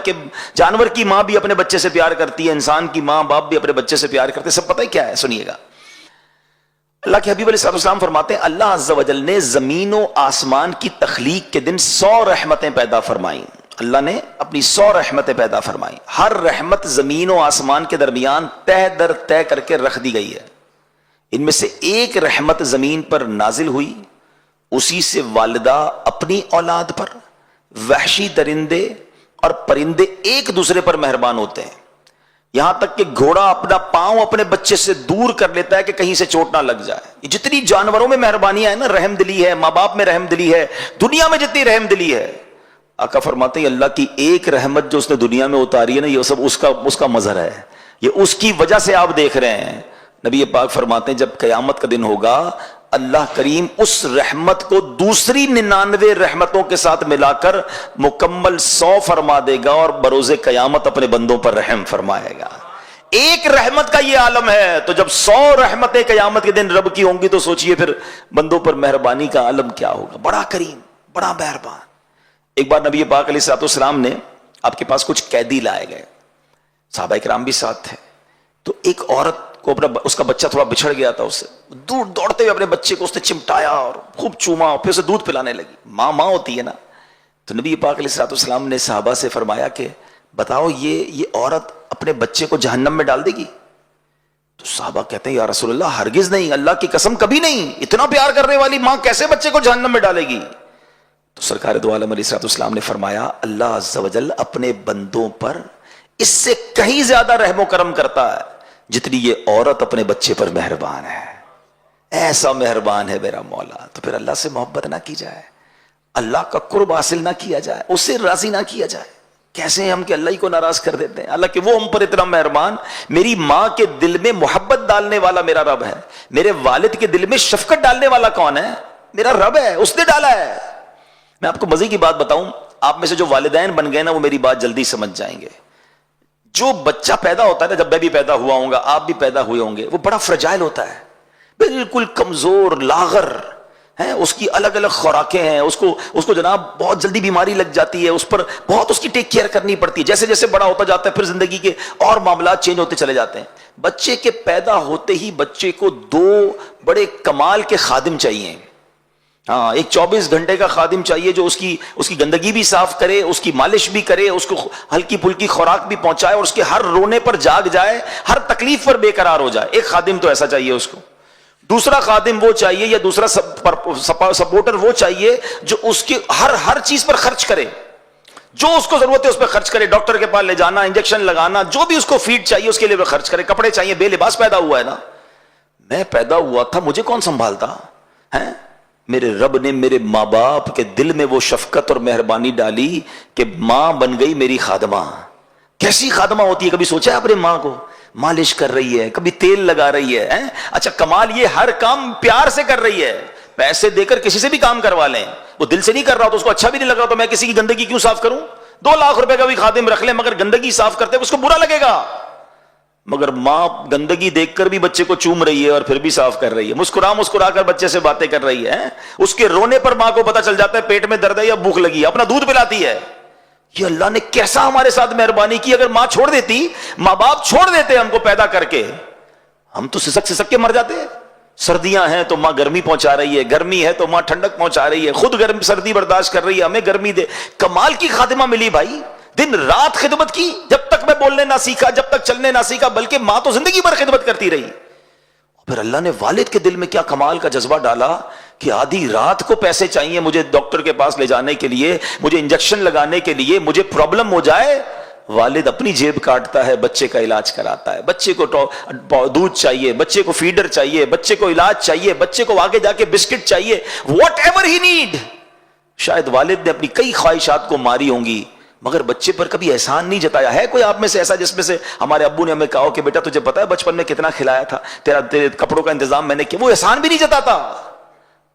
Speaker 1: کی ماں بھی اپنے بچے سے پیار کرتی ہے, انسان کی ماں باپ بھی اپنے بچے سے پیار کرتے ہیں, سب پتہ ہے کیا ہے؟ سنیے گا. اللہ کے حبیب علیہ السلام فرماتے ہیں اللہ عز و جل نے زمین و آسمان کی تخلیق کے دن 100 رحمتیں پیدا فرمائیں. اللہ نے اپنی 100 رحمتیں پیدا فرمائیں. ہر رحمت زمین و آسمان کے درمیان تہ در تہ کر کے رکھ دی گئی ہے. ان میں سے ایک رحمت زمین پر نازل ہوئی, اسی سے والدہ اپنی اولاد پر, وحشی درندے اور پرندے ایک دوسرے پر مہربان ہوتے ہیں. یہاں تک کہ گھوڑا اپنا پاؤں اپنے بچے سے دور کر لیتا ہے کہ کہیں سے چوٹ نہ لگ جائے. جتنی جانوروں میں مہربانیاں ہیں نا, رحم دلی ہے, ماں باپ میں رحم دلی ہے, دنیا میں جتنی رحم دلی ہے, آقا فرماتے ہیں اللہ کی ایک رحمت جو اس نے دنیا میں اتاری ہے نا, یہ سب اس کا مظہر ہے, یہ اس کی وجہ سے آپ دیکھ رہے ہیں. نبی پاک فرماتے ہیں جب قیامت کا دن ہوگا اللہ کریم اس رحمت کو دوسری 99 رحمتوں کے ساتھ ملا کر مکمل 100 فرما دے گا اور بروز قیامت اپنے بندوں پر رحم فرمائے گا. ایک رحمت کا یہ عالم ہے, تو جب 100 رحمتیں قیامت کے دن رب کی ہوں گی تو سوچئے پھر بندوں پر مہربانی کا عالم کیا ہوگا. بڑا کریم, بڑا مہربان. ایک بار نبی پاک علیہ السلام نے آپ کے پاس کچھ قیدی لائے گئے, صحابہ کرام بھی ساتھ تھے. تو ایک عورت کو اس کا بچہ تھوڑا بچھڑ گیا تھا, اس سے دور دوڑتے ہوئے اپنے بچے کو اس نے چمٹایا اور خوب چوما, پھر اسے دودھ پلانے لگی. ماں ہوتی ہے نا. تو نبی پاک علیہ السلام نے صحابہ سے فرمایا کہ بتاؤ یہ عورت اپنے بچے کو جہنم میں ڈال دے گی؟ تو صحابہ کہتے ہیں یا رسول اللہ ہرگز نہیں, اللہ کی قسم کبھی نہیں. اتنا پیار کرنے والی ماں کیسے بچے کو جہنم میں ڈالے گی؟ تو سرکار دو عالم علیہ السلام نے فرمایا اللہ عز و جل اپنے بندوں پر اس سے کہیں زیادہ رحم و کرم کرتا ہے جتنی یہ عورت اپنے بچے پر مہربان ہے. ایسا مہربان ہے میرا مولا. تو پھر اللہ سے محبت نہ کی جائے, اللہ کا قرب حاصل نہ کیا جائے, اس سے راضی نہ کیا جائے. کیسے ہم کہ اللہ ہی کو ناراض کر دیتے ہیں. اللہ کہ وہ ہم پر اتنا مہربان. میری ماں کے دل میں محبت ڈالنے والا میرا رب ہے. میرے والد کے دل میں شفقت ڈالنے والا کون ہے؟ میرا رب ہے, اس نے ڈالا ہے. میں آپ کو مزے کی بات بتاؤں, آپ میں سے جو والدین بن گئے نا وہ میری بات جلدی سمجھ جائیں گے. جو بچہ پیدا ہوتا ہے نا, جب میں بھی پیدا ہوا ہوں گا, آپ بھی پیدا ہوئے ہوں گے, وہ بڑا فرجائل ہوتا ہے, بالکل کمزور لاغر ہے. اس کی الگ الگ خوراکیں ہیں, اس کو جناب بہت جلدی بیماری لگ جاتی ہے, اس پر بہت اس کی ٹیک کیئر کرنی پڑتی ہے. جیسے جیسے بڑا ہوتا جاتا ہے پھر زندگی کے اور معاملات چینج ہوتے چلے جاتے ہیں. بچے کے پیدا ہوتے ہی بچے کو 2 بڑے کمال کے خادم چاہیے. ہاں, ایک 24 گھنٹے کا خادم چاہیے جو اس کی گندگی بھی صاف کرے, اس کی مالش بھی کرے, اس کو ہلکی پھلکی خوراک بھی پہنچائے, اور اس کے ہر رونے پر جاگ جائے, ہر تکلیف پر بے قرار ہو جائے. ایک خادم تو ایسا چاہیے اس کو. دوسرا خادم وہ چاہیے یا دوسرا سپورٹر وہ چاہیے جو اس کی ہر چیز پر خرچ کرے, جو اس کو ضرورت ہے اس پہ خرچ کرے. ڈاکٹر کے پاس لے جانا, انجیکشن لگانا, جو بھی اس کو فیڈ چاہیے اس کے لیے وہ خرچ کرے. کپڑے چاہیے, بے لباس پیدا ہوا ہے نا. میں پیدا ہوا تھا, مجھے کون سنبھالتا ہے؟ میرے رب نے میرے ماں باپ کے دل میں وہ شفقت اور مہربانی ڈالی کہ ماں بن گئی میری خادمہ. کیسی خادمہ ہوتی ہے؟ کبھی سوچا ہے اپنے ماں کو؟ مالش کر رہی ہے, کبھی تیل لگا رہی ہے. اچھا کمال یہ ہر کام پیار سے کر رہی ہے. پیسے دے کر کسی سے بھی کام کروا لیں, وہ دل سے نہیں کر رہا تو اس کو اچھا بھی نہیں لگ رہا تو میں کسی کی گندگی کیوں صاف کروں؟ 2 لاکھ روپے کا بھی خادم رکھ لیں مگر گندگی صاف کرتے اس کو برا لگے گا. مگر ماں گندگی دیکھ کر بھی بچے کو چوم رہی ہے اور پھر بھی صاف کر رہی ہے, مسکرا کر بچے سے باتیں کر رہی ہے. اس کے رونے پر ماں کو پتا چل جاتا ہے پیٹ میں درد ہے یا بھوک لگی ہے, اپنا دودھ پلاتی ہے. یہ اللہ نے کیسا ہمارے ساتھ مہربانی کی. اگر ماں چھوڑ دیتی, ماں باپ چھوڑ دیتے ہم کو پیدا کر کے, ہم تو سسک کے مر جاتے. سردیاں ہیں تو ماں گرمی پہنچا رہی ہے, گرمی ہے تو ماں ٹھنڈک پہنچا رہی ہے, خود سردی برداشت کر رہی ہے, ہمیں گرمی دے. کمال کی خاتمہ ملی بھائی, دن رات خدمت کی. جب تک میں بولنے نہ سیکھا, جب تک چلنے نہ سیکھا, بلکہ ماں تو زندگی بھر خدمت کرتی رہی. پھر اللہ نے والد کے دل میں کیا کمال کا جذبہ ڈالا کہ آدھی رات کو پیسے چاہیے مجھے ڈاکٹر کے پاس لے جانے کے لیے, مجھے انجیکشن لگانے کے لیے, مجھے پرابلم ہو جائے, والد اپنی جیب کاٹتا ہے, بچے کا علاج کراتا ہے. بچے کو دودھ چاہیے, بچے کو فیڈر چاہیے, بچے کو علاج چاہیے, بچے کو آگے جا کے بسکٹ چاہیے, واٹ ایور ہی نیڈ. شاید والد نے اپنی کئی خواہشات کو ماری ہوں گی, مگر بچے پر کبھی احسان نہیں جتایا. ہے کوئی آپ میں سے ایسا جس میں سے ہمارے ابو نے ہمیں کہا کہ بیٹا تجھے پتا ہے بچپن میں کتنا کھلایا تھا, تیرے کپڑوں کا انتظام میں نے کیا؟ وہ احسان بھی نہیں جتاتا,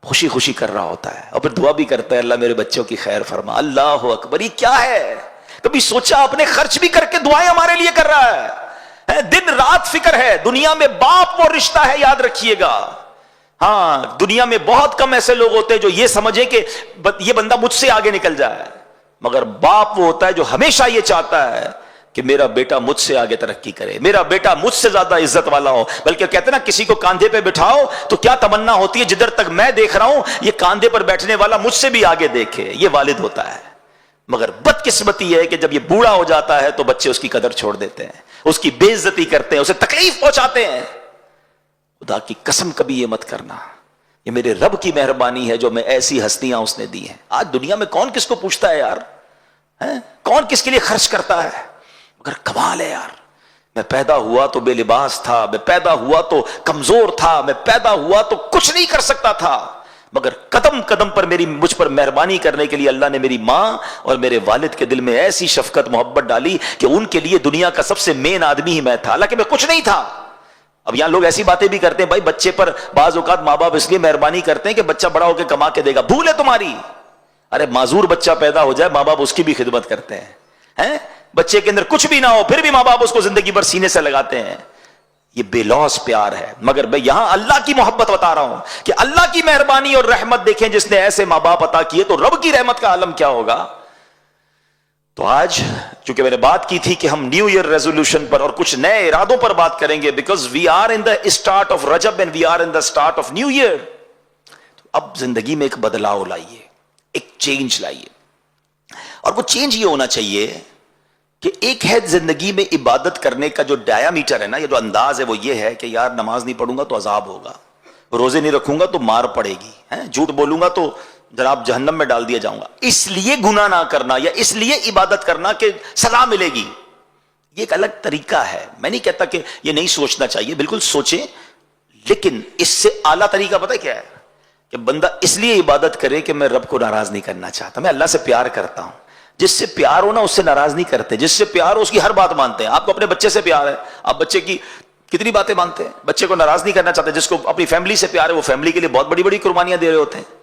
Speaker 1: خوشی خوشی کر رہا ہوتا ہے, اور پھر دعا بھی کرتا ہے اللہ میرے بچوں کی خیر فرما. اللہ اکبر, یہ کیا ہے؟ کبھی سوچا اپنے خرچ بھی کر کے دعائیں ہمارے لیے کر رہا ہے, دن رات فکر ہے. دنیا میں باپ وہ رشتہ ہے, یاد رکھیے گا. ہاں, دنیا میں بہت کم ایسے لوگ ہوتے ہیں جو یہ سمجھیں کہ یہ بندہ مجھ سے آگے نکل جائے, مگر باپ وہ ہوتا ہے جو ہمیشہ یہ چاہتا ہے کہ میرا بیٹا مجھ سے آگے ترقی کرے, میرا بیٹا مجھ سے زیادہ عزت والا ہو. بلکہ کہتے ہیں نا, کسی کو کاندھے پہ بٹھاؤ تو کیا تمنا ہوتی ہے, جدھر تک میں دیکھ رہا ہوں یہ کاندھے پر بیٹھنے والا مجھ سے بھی آگے دیکھے. یہ والد ہوتا ہے. مگر بدقسمتی ہے کہ جب یہ بوڑھا ہو جاتا ہے تو بچے اس کی قدر چھوڑ دیتے ہیں, اس کی بے عزتی کرتے ہیں, اسے تکلیف پہنچاتے ہیں. خدا کی قسم کبھی یہ مت کرنا. یہ میرے رب کی مہربانی ہے جو میں ایسی ہستیاں اس نے دی ہیں. آج دنیا میں کون کس کو پوچھتا ہے یار, کون کس کے لیے خرچ کرتا ہے؟ مگر کمال ہے یار, میں پیدا ہوا تو بے لباس تھا, میں پیدا ہوا تو کمزور تھا, میں پیدا ہوا تو کچھ نہیں کر سکتا تھا, مگر قدم قدم پر مجھ پر مہربانی کرنے کے لیے اللہ نے میری ماں اور میرے والد کے دل میں ایسی شفقت محبت ڈالی کہ ان کے لیے دنیا کا سب سے مین آدمی ہی میں تھا, حالانکہ میں کچھ نہیں تھا. اب یہاں لوگ ایسی باتیں بھی کرتے ہیں, بھائی بچے پر بعض اوقات ماں باپ اس لیے مہربانی کرتے ہیں کہ بچہ بڑا ہو کے کما کے دے گا. بھول ہے تمہاری. ارے معذور بچہ پیدا ہو جائے, ماں باپ اس کی بھی خدمت کرتے ہیں. بچے کے اندر کچھ بھی نہ ہو پھر بھی ماں باپ اس کو زندگی بھر سینے سے لگاتے ہیں. یہ بے لوث پیار ہے. مگر میں یہاں اللہ کی محبت بتا رہا ہوں کہ اللہ کی مہربانی اور رحمت دیکھیں, جس نے ایسے ماں باپ عطا کیے تو رب کی رحمت کا عالم کیا ہوگا. تو آج چونکہ میں نے بات کی تھی کہ ہم نیو ایئر ریزولوشن پر اور کچھ نئے ارادوں پر بات کریں گے, because we are in the start of Rajab and we are in the start of new year. اب زندگی میں ایک بدلاؤ لائیے, ایک چینج لائیے, اور وہ چینج یہ ہونا چاہیے کہ ایک ہے زندگی میں عبادت کرنے کا جو ڈایا میٹر ہے نا, یہ جو انداز ہے وہ یہ ہے کہ یار نماز نہیں پڑھوں گا تو عذاب ہوگا, روزے نہیں رکھوں گا تو مار پڑے گی, جھوٹ بولوں گا تو جناب جہنم میں ڈال دیا جاؤں گا, اس لیے گناہ نہ کرنا یا اس لیے عبادت کرنا کہ سزا ملے گی. یہ ایک الگ طریقہ ہے. میں نہیں کہتا کہ یہ نہیں سوچنا چاہیے, بالکل سوچیں, لیکن اس سے اعلیٰ طریقہ پتہ کیا ہے کہ بندہ اس لیے عبادت کرے کہ میں رب کو ناراض نہیں کرنا چاہتا, میں اللہ سے پیار کرتا ہوں. جس سے پیار ہو نا اس سے ناراض نہیں کرتے, جس سے پیار ہو اس کی ہر بات مانتے ہیں. آپ کو اپنے بچے سے پیار ہے, آپ بچے کی کتنی باتیں مانتے ہیں, بچے کو ناراض نہیں کرنا چاہتے. جس کو اپنی فیملی سے پیار ہے وہ فیملی کے لیے بہت بڑی بڑی قربانیاں دے رہے ہوتے ہیں.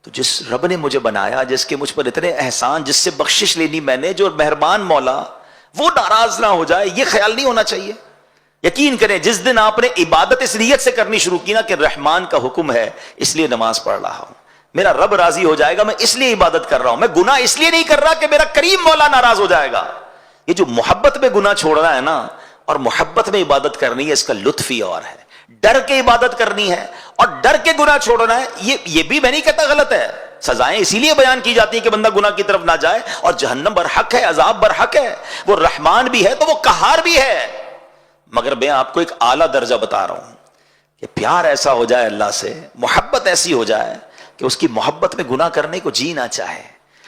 Speaker 1: تو جس رب نے مجھے بنایا, جس کے مجھ پر اتنے احسان, جس سے بخشش لینی میں نے, جو مہربان مولا, وہ ناراض نہ ہو جائے, یہ خیال نہیں ہونا چاہیے. یقین کریں جس دن آپ نے عبادت اس نیت سے کرنی شروع کی نا کہ رحمان کا حکم ہے اس لیے نماز پڑھ رہا ہوں, میرا رب راضی ہو جائے گا, میں اس لیے عبادت کر رہا ہوں, میں گناہ اس لیے نہیں کر رہا کہ میرا کریم مولا ناراض ہو جائے گا. یہ جو محبت میں گناہ چھوڑنا ہے نا اور محبت میں عبادت کرنی ہے, اس کا لطف ہی اور ہے. ڈر کے عبادت کرنی ہے اور ڈر کے گناہ چھوڑنا ہے, یہ بھی میں نہیں کہتا غلط ہے. سزائیں اسی لیے بیان کی جاتی ہیں کہ بندہ گناہ کی طرف نہ جائے, اور جہنم برحق ہے, عذاب برحق ہے. وہ رحمان بھی ہے تو وہ قہار بھی ہے. مگر میں آپ کو ایک اعلیٰ درجہ بتا رہا ہوں کہ پیار ایسا ہو جائے اللہ سے, محبت ایسی ہو جائے کہ اس کی محبت میں گناہ کرنے کو جی نہ چاہے,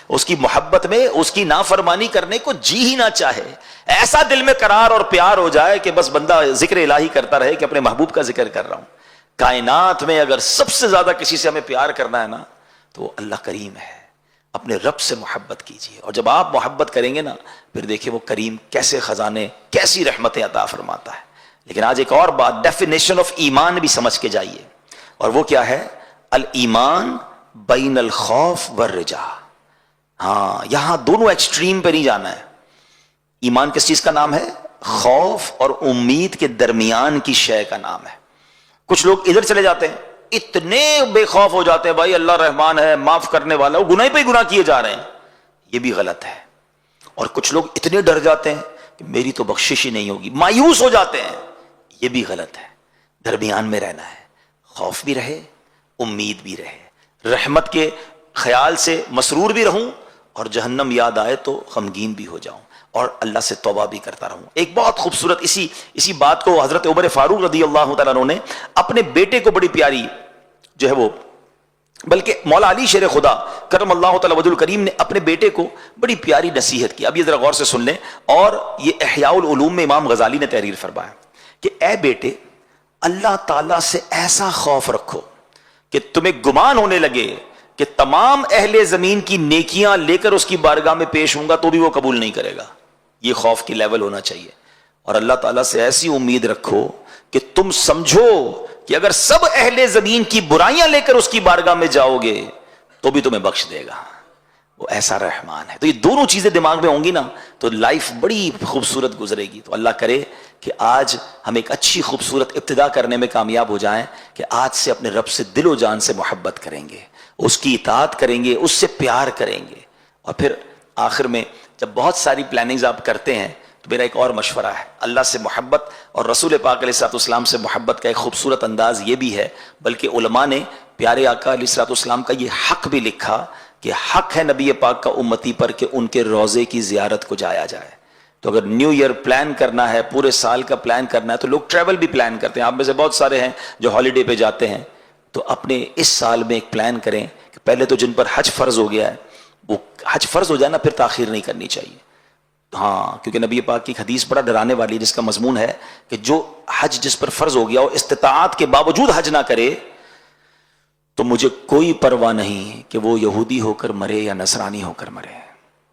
Speaker 1: اس کی محبت میں اس کی نافرمانی کرنے کو جی ہی نہ چاہے. ایسا دل میں قرار اور پیار ہو جائے کہ بس بندہ ذکر الہی کرتا رہے کہ اپنے محبوب کا ذکر کر رہا ہوں. کائنات میں اگر سب سے زیادہ کسی سے ہمیں پیار کرنا ہے نا تو وہ اللہ کریم ہے. اپنے رب سے محبت کیجیے, اور جب آپ محبت کریں گے نا پھر دیکھیں وہ کریم کیسے خزانے, کیسی رحمتیں عطا فرماتا ہے. لیکن آج ایک اور بات, ڈیفینیشن آف ایمان بھی سمجھ کے جائیے, اور وہ کیا ہے؟ الایمان بین الخوف والرجا. ہاں, یہاں دونوں ایکسٹریم پہ نہیں جانا ہے. ایمان کس چیز کا نام ہے؟ خوف اور امید کے درمیان کی شے کا نام ہے. کچھ لوگ ادھر چلے جاتے ہیں, اتنے بے خوف ہو جاتے ہیں بھائی اللہ رحمان ہے, معاف کرنے والا, وہ گناہ پہ ہی گناہ کیے جا رہے ہیں. یہ بھی غلط ہے. اور کچھ لوگ اتنے ڈر جاتے ہیں کہ میری تو بخشش ہی نہیں ہوگی, مایوس ہو جاتے ہیں. یہ بھی غلط ہے. درمیان میں رہنا ہے, خوف بھی رہے, امید بھی رہے, رحمت کے خیال سے مسرور بھی رہوں, اور جہنم یاد آئے تو غمگین بھی ہو جاؤں, اور اللہ سے توبہ بھی کرتا رہوں. ایک بہت خوبصورت اسی بات کو حضرت عمر فاروق رضی اللہ تعالیٰ عنہ نے اپنے بیٹے کو بڑی پیاری جو ہے وہ بلکہ مولا علی شیر خدا کرم اللہ تعالی وجہ الکریم نے اپنے بیٹے کو بڑی پیاری نصیحت کی. اب یہ ذرا غور سے سن لیں, اور یہ احیاء العلوم میں امام غزالی نے تحریر فرمایا کہ اے بیٹے, اللہ تعالیٰ سے ایسا خوف رکھو کہ تمہیں گمان ہونے لگے کہ تمام اہل زمین کی نیکیاں لے کر اس کی بارگاہ میں پیش ہوں گا تو بھی وہ قبول نہیں کرے گا. یہ خوف کی لیول ہونا چاہیے. اور اللہ تعالیٰ سے ایسی امید رکھو کہ تم سمجھو کہ اگر سب اہل زمین کی برائیاں لے کر اس کی بارگاہ میں جاؤ گے تو بھی تمہیں بخش دے گا. وہ ایسا رحمان ہے. تو یہ دونوں چیزیں دماغ میں ہوں گی نا تو لائف بڑی خوبصورت گزرے گی. تو اللہ کرے کہ آج ہم ایک اچھی خوبصورت ابتدا کرنے میں کامیاب ہو جائیں کہ آج سے اپنے رب سے دل و جان سے محبت کریں گے, اس کی اطاعت کریں گے, اس سے پیار کریں گے. اور پھر آخر میں جب بہت ساری پلاننگز آپ کرتے ہیں تو میرا ایک اور مشورہ ہے, اللہ سے محبت اور رسول پاک علیہ الصلوۃ والسلام سے محبت کا ایک خوبصورت انداز یہ بھی ہے, بلکہ علماء نے پیارے آقا علیہ الصلوۃ والسلام کا یہ حق بھی لکھا کہ حق ہے نبی پاک کا امتی پر کہ ان کے روضے کی زیارت کو جایا جائے. تو اگر نیو ایئر پلان کرنا ہے, پورے سال کا پلان کرنا ہے, تو لوگ ٹریول بھی پلان کرتے ہیں. آپ میں سے بہت سارے ہیں جو ہالیڈے پہ جاتے ہیں. تو اپنے اس سال میں ایک پلان کریں کہ پہلے تو جن پر حج فرض ہو گیا ہے وہ حج فرض ہو جائے نا, پھر تاخیر نہیں کرنی چاہیے. ہاں, کیونکہ نبی پاک کی حدیث بڑا ڈرانے والی ہے جس کا مضمون ہے کہ جو حج جس پر فرض ہو گیا اور استطاعت کے باوجود حج نہ کرے تو مجھے کوئی پرواہ نہیں کہ وہ یہودی ہو کر مرے یا نصرانی ہو کر مرے.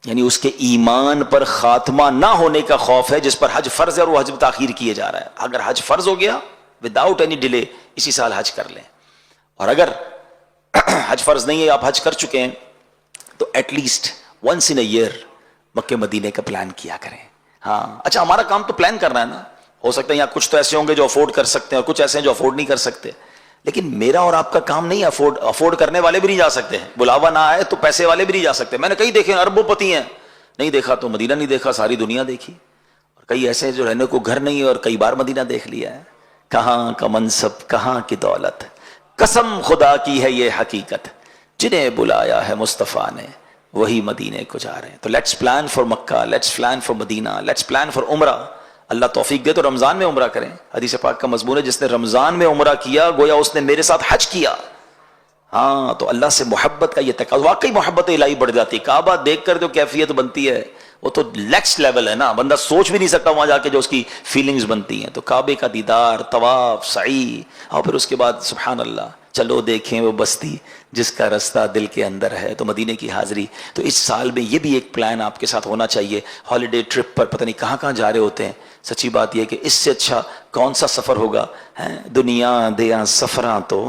Speaker 1: یعنی اس کے ایمان پر خاتمہ نہ ہونے کا خوف ہے جس پر حج فرض ہے اور وہ حج تاخیر کیے جا رہا ہے. اگر حج فرض ہو گیا وداؤٹ اینی ڈیلے اسی سال حج کر لیں, اور اگر حج فرض نہیں ہے, آپ حج کر چکے ہیں, تو at least once in a year Mecca مدینے کا پلان کیا کریں. ہاں اچھا, ہمارا کام تو پلان کرنا ہے نا. ہو سکتا ہے یہاں کچھ تو ایسے ہوں گے جو افورڈ کر سکتے ہیں اور کچھ ایسے ہیں جو افورڈ نہیں کر سکتے, لیکن میرا اور آپ کا کام نہیں. افورڈ کرنے والے بھی نہیں جا سکتے ہیں, بلاوا نہ آئے تو پیسے والے بھی نہیں جا سکتے. میں نے کئی دیکھے اربوں پتی ہیں, نہیں دیکھا تو مدینہ نہیں دیکھا, ساری دنیا دیکھی. اور کئی ایسے ہیں جو رہنے کو گھر نہیں ہے اور کئی بار مدینہ دیکھ لیا ہے. کہاں کا منصب, کہاں کی دولت, قسم خدا کی ہے یہ حقیقت, جنہیں بلایا ہے مصطفیٰ نے وہی مدینے کو جا رہے ہیں. تو let's plan for Mecca, let's plan for Medina, let's plan for Umrah. اللہ توفیق دے تو رمضان میں عمرہ کریں. حدیث پاک کا مضمون ہے جس نے رمضان میں عمرہ کیا گویا اس نے میرے ساتھ حج کیا. ہاں, تو اللہ سے محبت کا یہ تقاضا, واقعی محبت الہی بڑھ جاتی ہے. کعبہ دیکھ کر جو کیفیت بنتی ہے وہ تو نیکسٹ لیول ہے نا, بندہ سوچ بھی نہیں سکتا وہاں جا کے جو اس کی فیلنگز بنتی ہیں. تو کعبے کا دیدار, طواف, سعی, اور پھر اس کے بعد سبحان اللہ چلو دیکھیں وہ بستی جس کا رستہ دل کے اندر ہے, تو مدینے کی حاضری. تو اس سال میں یہ بھی ایک پلان آپ کے ساتھ ہونا چاہیے. ہالیڈے ٹرپ پر پتہ نہیں کہاں کہاں جا رہے ہوتے ہیں. سچی بات یہ کہ اس سے اچھا کون سا سفر ہوگا. دنیا دیاں سفراں تو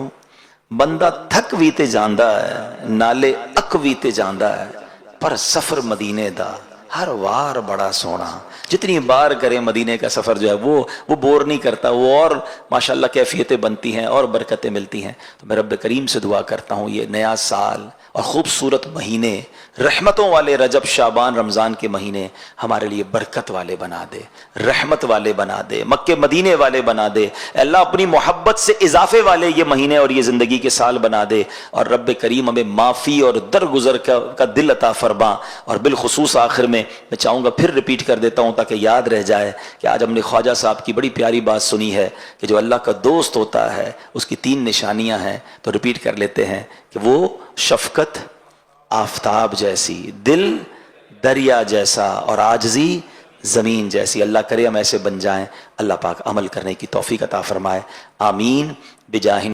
Speaker 1: بندہ تھک بھی تے جاندا ہے, نالے اک بھی تے جاندا ہے, پر سفر مدینے دا ہر وار بڑا سونا. جتنی بار کریں مدینے کا سفر جو ہے وہ بور نہیں کرتا, وہ اور ماشاءاللہ کیفیتیں بنتی ہیں اور برکتیں ملتی ہیں. تو میں رب کریم سے دعا کرتا ہوں یہ نیا سال اور خوبصورت مہینے, رحمتوں والے رجب, شعبان, رمضان کے مہینے ہمارے لیے برکت والے بنا دے, رحمت والے بنا دے, مکے مدینے والے بنا دے. اللہ اپنی محبت سے اضافے والے یہ مہینے اور یہ زندگی کے سال بنا دے. اور رب کریم ہمیں معافی اور درگزر کا دل عطا فرما. اور بالخصوص آخر میں چاہوں گا پھر ریپیٹ کر دیتا ہوں تاکہ یاد رہ جائے کہ آج ہم نے خواجہ صاحب کی بڑی پیاری بات سنی ہے کہ جو اللہ کا دوست ہوتا ہے اس کی 3 نشانیاں ہیں. تو ریپیٹ کر لیتے ہیں کہ وہ شفقت آفتاب جیسی, دل دریا جیسا, اور عاجزی زمین جیسی. اللہ کرے ہم ایسے بن جائیں. اللہ پاک عمل کرنے کی توفیق عطا فرمائے. آمین بجاہ